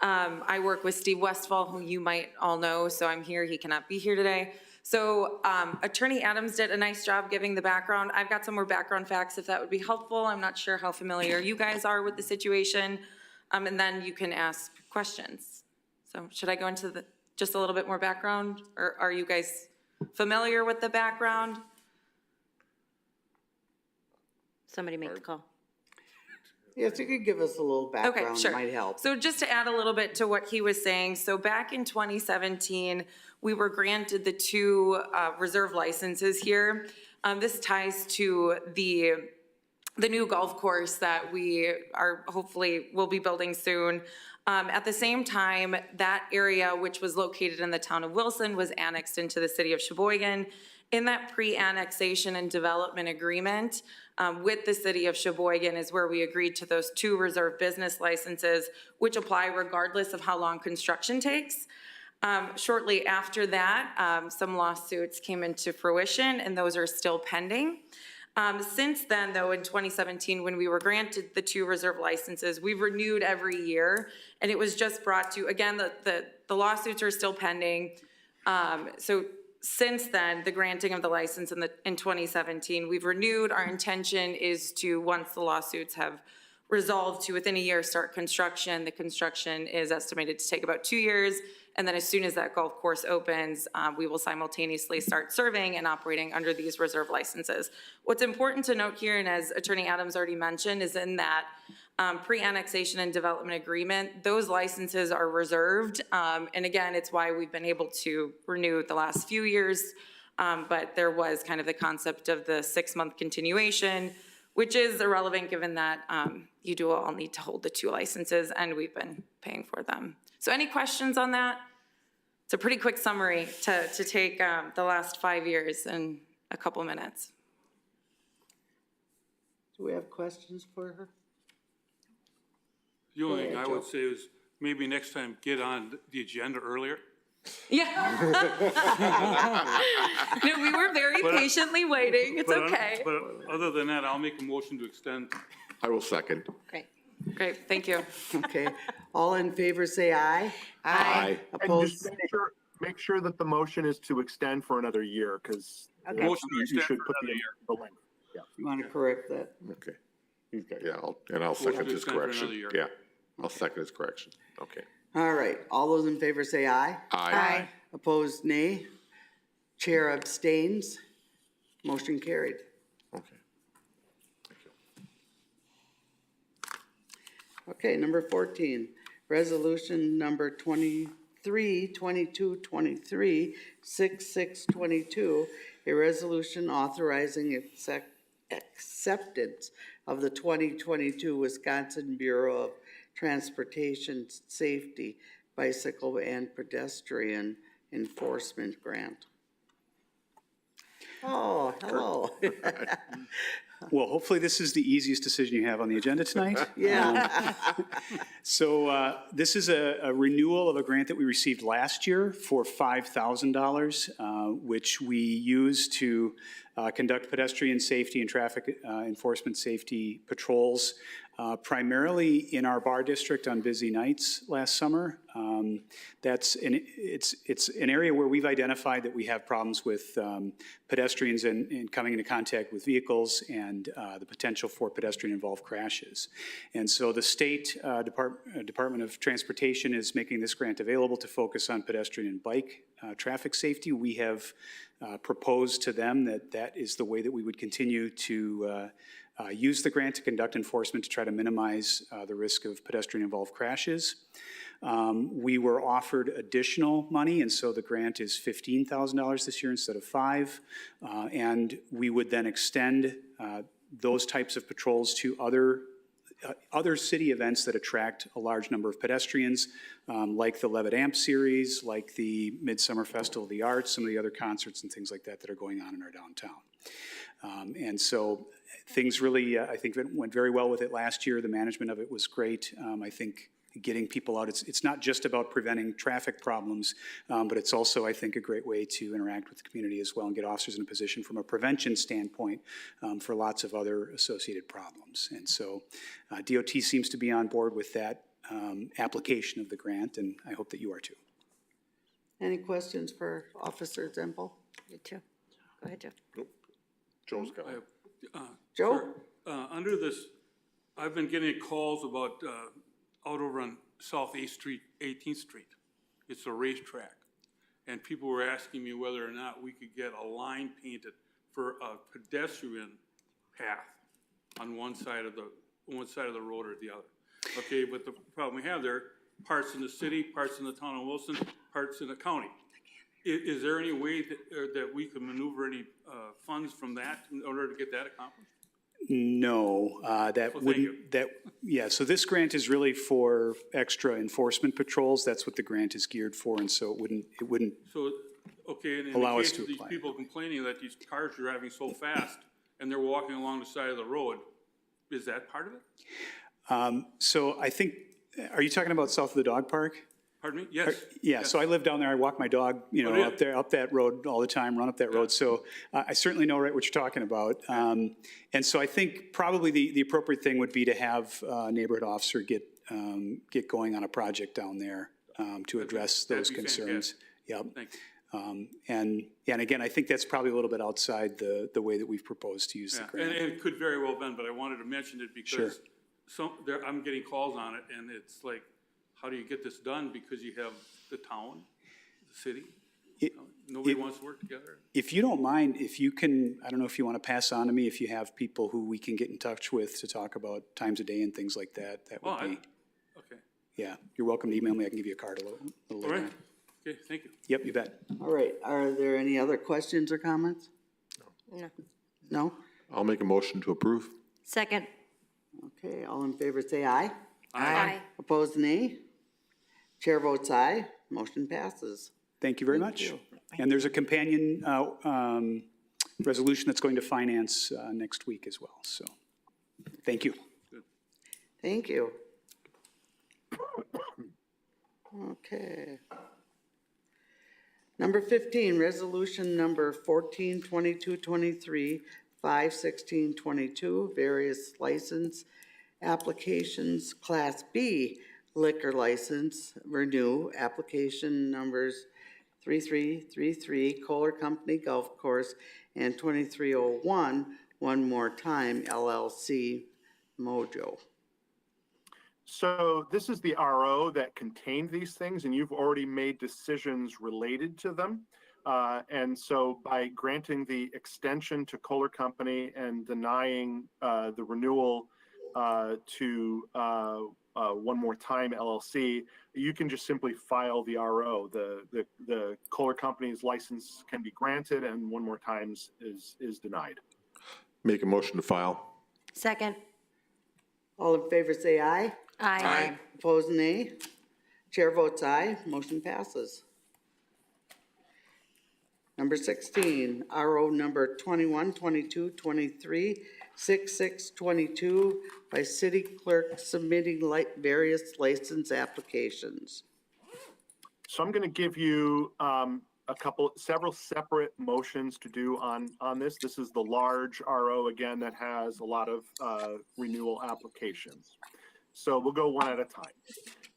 I work with Steve Westfall, who you might all know, so I'm here. He cannot be here today. So Attorney Adams did a nice job giving the background. I've got some more background facts if that would be helpful. I'm not sure how familiar you guys are with the situation, and then you can ask questions. So should I go into just a little bit more background, or are you guys familiar with the background?
Somebody make the call.
Yes, you could give us a little background,
sure.
might help.
So just to add a little bit to what he was saying, so back in 2017, we were granted the 2 reserve licenses here. This ties to the new golf course that we are hopefully will be building soon. At the same time, that area, which was located in the town of Wilson, was annexed into the city of Sheboygan. In that pre-annexation and development agreement with the city of Sheboygan is where we agreed to those 2 reserve business licenses, which apply regardless of how long construction takes. Shortly after that, some lawsuits came into fruition, and those are still pending. Since then, though, in 2017, when we were granted the 2 reserve licenses, we've renewed every year, and it was just brought to, again, the lawsuits are still pending. So since then, the granting of the license in 2017, we've renewed. Our intention is to, once the lawsuits have resolved to within a year start construction. The construction is estimated to take about 2 years. And then as soon as that golf course opens, we will simultaneously start serving and operating under these reserve licenses. What's important to note here, and as Attorney Adams already mentioned, is in that pre-annexation and development agreement, those licenses are reserved. And again, it's why we've been able to renew the last few years. But there was kind of the concept of the 6-month continuation, which is irrelevant given that you do all need to hold the 2 licenses and we've been paying for them. So any questions on that? It's a pretty quick summary to take the last 5 years in a couple minutes.
Do we have questions for her?
The only thing
ahead,
I would say is maybe next time get on the agenda earlier.
Yeah. No, we were very patiently waiting. It's okay.
But other than that, I'll make a motion to extend.
I will second.
Great.
Great, thank you.
Okay, all in favor say aye.
Aye.
And
Opposed?
just make sure that the motion is to extend for another year, because
Motion to
you
extend
should
for
put
another
the length. Yeah.
You want to correct that?
Okay. Yeah, I'll second
to
his
extend for
correction.
another year.
Yeah, I'll second his correction. Okay.
All right, all those in favor say aye.
Aye.
Opposed, nay. Chair abstains. Motion carried.
Okay.
Okay, number 14, resolution number 23, 6622, a resolution authorizing acceptance of the 2022 Wisconsin Bureau of Transportation Safety Bicycle and Pedestrian Enforcement Grant. Oh, hello.
Well, hopefully this is the easiest decision you have on the agenda tonight.
Yeah.
So this is a renewal of a grant that we received last year for $5,000, which we use to conduct pedestrian safety and traffic enforcement safety patrols, primarily in our bar district on busy nights last summer. It's an area where we've identified that we have problems with pedestrians and coming into contact with vehicles and the potential for pedestrian-involved crashes. And so the state Department of Transportation is making this grant available to focus on pedestrian and bike traffic safety. We have proposed to them that that is the way that we would continue to use the grant to conduct enforcement to try to minimize the risk of pedestrian-involved crashes. We were offered additional money, and so the grant is $15,000 this year instead of $5,000. And we would then extend those types of patrols to other city events that attract a large number of pedestrians, like the Levitt Amp Series, like the Midsummer Festival of the Arts, some of the other concerts and things like that that are going on in our downtown. And so things really, I think, went very well with it last year. The management of it was great. I think getting people out, it's not just about preventing traffic problems, but it's also, I think, a great way to interact with the community as well and get officers in a position from a prevention standpoint for lots of other associated problems. And so DOT seems to be on board with that application of the grant, and I hope that you are too.
Any questions for Officer Zempel?
You too. Go ahead, Joe.
Joe's got it.
Joe?
Under this, I've been getting calls about out over on South 8th Street, 18th Street. It's a racetrack. And people were asking me whether or not we could get a line painted for a pedestrian path on one side of the road or the other. Okay, but the problem we have there, parts in the city, parts in the town of Wilson, parts in the county. Is there any way that we can maneuver any funds from that in order to get that accomplished?
No, so this grant is really for extra enforcement patrols. That's what the grant is geared for, and so it wouldn't
So, okay, and in
allow
the
us
case
to
of these
apply.
people complaining that these cars are driving so fast and they're walking along the side of the road, is that part of it?
So I think, are you talking about south of the dog park?
Pardon me? Yes.
Yeah, so I live down there, I walk my dog, up that road all the time, run up that road, so I certainly know right what you're talking about. And so I think probably the appropriate thing would be to have a neighborhood officer get going on a project down there to address those concerns. Yep.
Thank you.
And again, I think that's probably a little bit outside the way that we've proposed to use the grant.
And it could very well have been, but I wanted to mention it because I'm getting calls on it, and it's like, how do you get this done? Because you have the town, the city, nobody wants to work together.
If you don't mind, if you can, I don't know if you want to pass on to me, if you have people who we can get in touch with to talk about times of day and things like that, that would be,
Okay,
yeah, you're welcome to email me. I can give you a card a little
all
later
right,
on.
okay, thank you.
Yep, you bet.
All right, are there any other questions or comments?
No.
No?
I'll make a motion to approve.
Second.
Okay, all in favor say aye.
Aye.
Opposed, nay. Chair votes aye, motion passes.
Thank you very much. And there's a companion resolution that's going to finance next week as well, so, thank you.
Thank you. Okay. Number 15, resolution number 142223, 51622, various license applications, Class B liquor license, renew, application numbers 3333, Kohler Company Golf Course, and 2301, One More Time LLC, Mojo.
So this is the RO that contained these things, and you've already made decisions related to them. And so by granting the extension to Kohler Company and denying the renewal to One More Time LLC, you can just simply file the RO. The Kohler Company's license can be granted, and One More Time's is denied.
Make a motion to file.
Second.
All in favor say aye.
Aye.
Opposed, nay. Chair votes aye, motion passes. Number 16, RO number 212223, 6622, by city clerk submitting various license applications.
So I'm going to give you several separate motions to do on this. This is the large RO again that has a lot of renewal applications. So we'll go one at a time.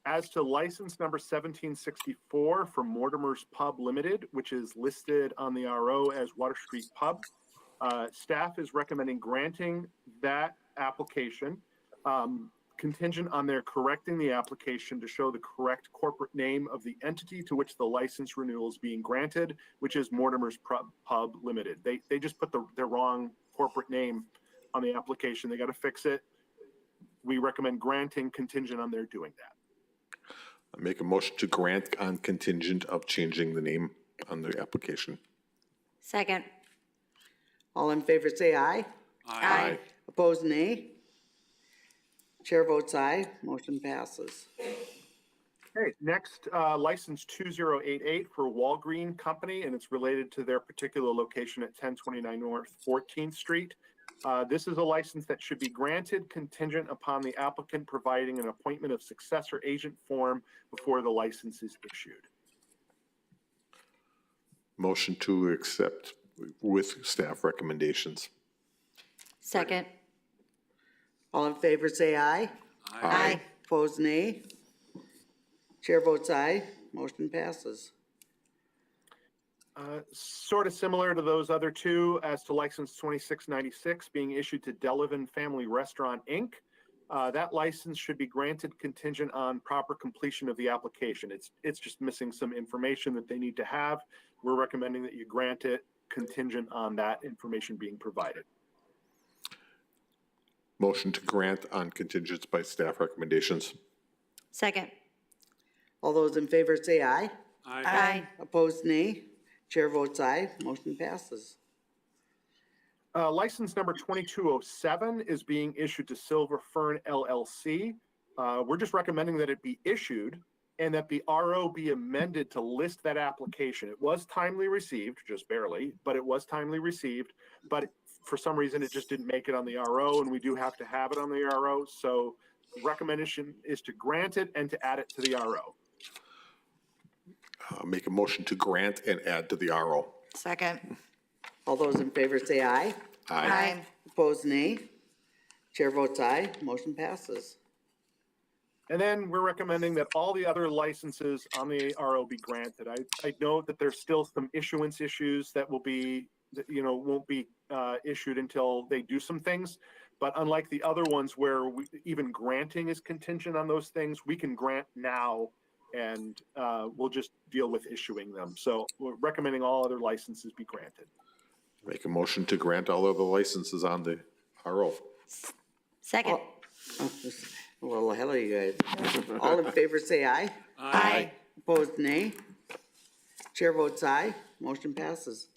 As to license number 1764 for Mortimer's Pub Limited, which is listed on the RO as Water Street Pub, staff is recommending granting that application contingent on their correcting the application to show the correct corporate name of the entity to which the license renewal is being granted, which is Mortimer's Pub Limited. They just put their wrong corporate name on the application. They got to fix it. We recommend granting contingent on their doing that.
I make a motion to grant on contingent of changing the name on the application.
Second.
All in favor say aye.
Aye.
Opposed, nay. Chair votes aye, motion passes.
Okay, next, license 2088 for Walgreen Company, and it's related to their particular location at 1029 North 14th Street. This is a license that should be granted contingent upon the applicant providing an appointment of successor agent form before the license is issued.
Motion to accept with staff recommendations.
Second.
All in favor say aye.
Aye.
Opposed, nay. Chair votes aye, motion passes.
Sort of similar to those other two, as to license 2696 being issued to Delavan Family Restaurant, Inc. That license should be granted contingent on proper completion of the application. It's just missing some information that they need to have. We're recommending that you grant it contingent on that information being provided.
Motion to grant on contingents by staff recommendations.
Second.
All those in favor say aye.
Aye.
Opposed, nay. Chair votes aye, motion passes.
License number 2207 is being issued to Silver Fern LLC. We're just recommending that it be issued and that the RO be amended to list that application. It was timely received, just barely, but it was timely received. But for some reason, it just didn't make it on the RO, and we do have to have it on the RO. So the recommendation is to grant it and to add it to the RO.
Make a motion to grant and add to the RO.
Second.
All those in favor say aye.
Aye.
Opposed, nay. Chair votes aye, motion passes.
And then we're recommending that all the other licenses on the RO be granted. I note that there's still some issuance issues that will be won't be issued until they do some things. But unlike the other ones where even granting is contingent on those things, we can grant now and we'll just deal with issuing them. So we're recommending all other licenses be granted.
Make a motion to grant all of the licenses on the RO.
Second.
A little ahead of you guys. All in favor, say aye.
Aye.
Opposed, nay. Chair votes aye. Motion passes.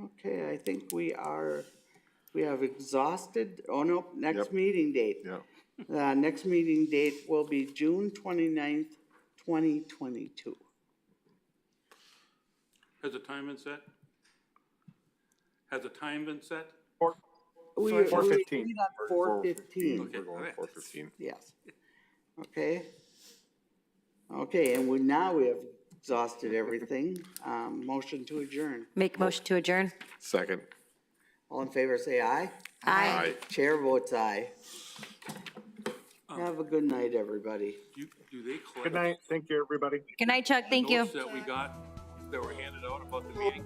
Okay, I think we have exhausted, oh no, next
Yep.
meeting date.
Yeah.
Next meeting date will be June 29th, 2022.
Has the time been set? Has the time been set?
4:15.
4:15.
Okay,
We're
all
going
right.
4:15.
Yes. Okay. Okay, and now we have exhausted everything. Motion to adjourn.
Make motion to adjourn.
Second.
All in favor, say aye.
Aye.
Chair votes aye. Have a good night, everybody.
Do they collect?
Good night. Thank you, everybody.
Good night, Chuck. Thank you.
Notes that we got, that were handed out about the meeting?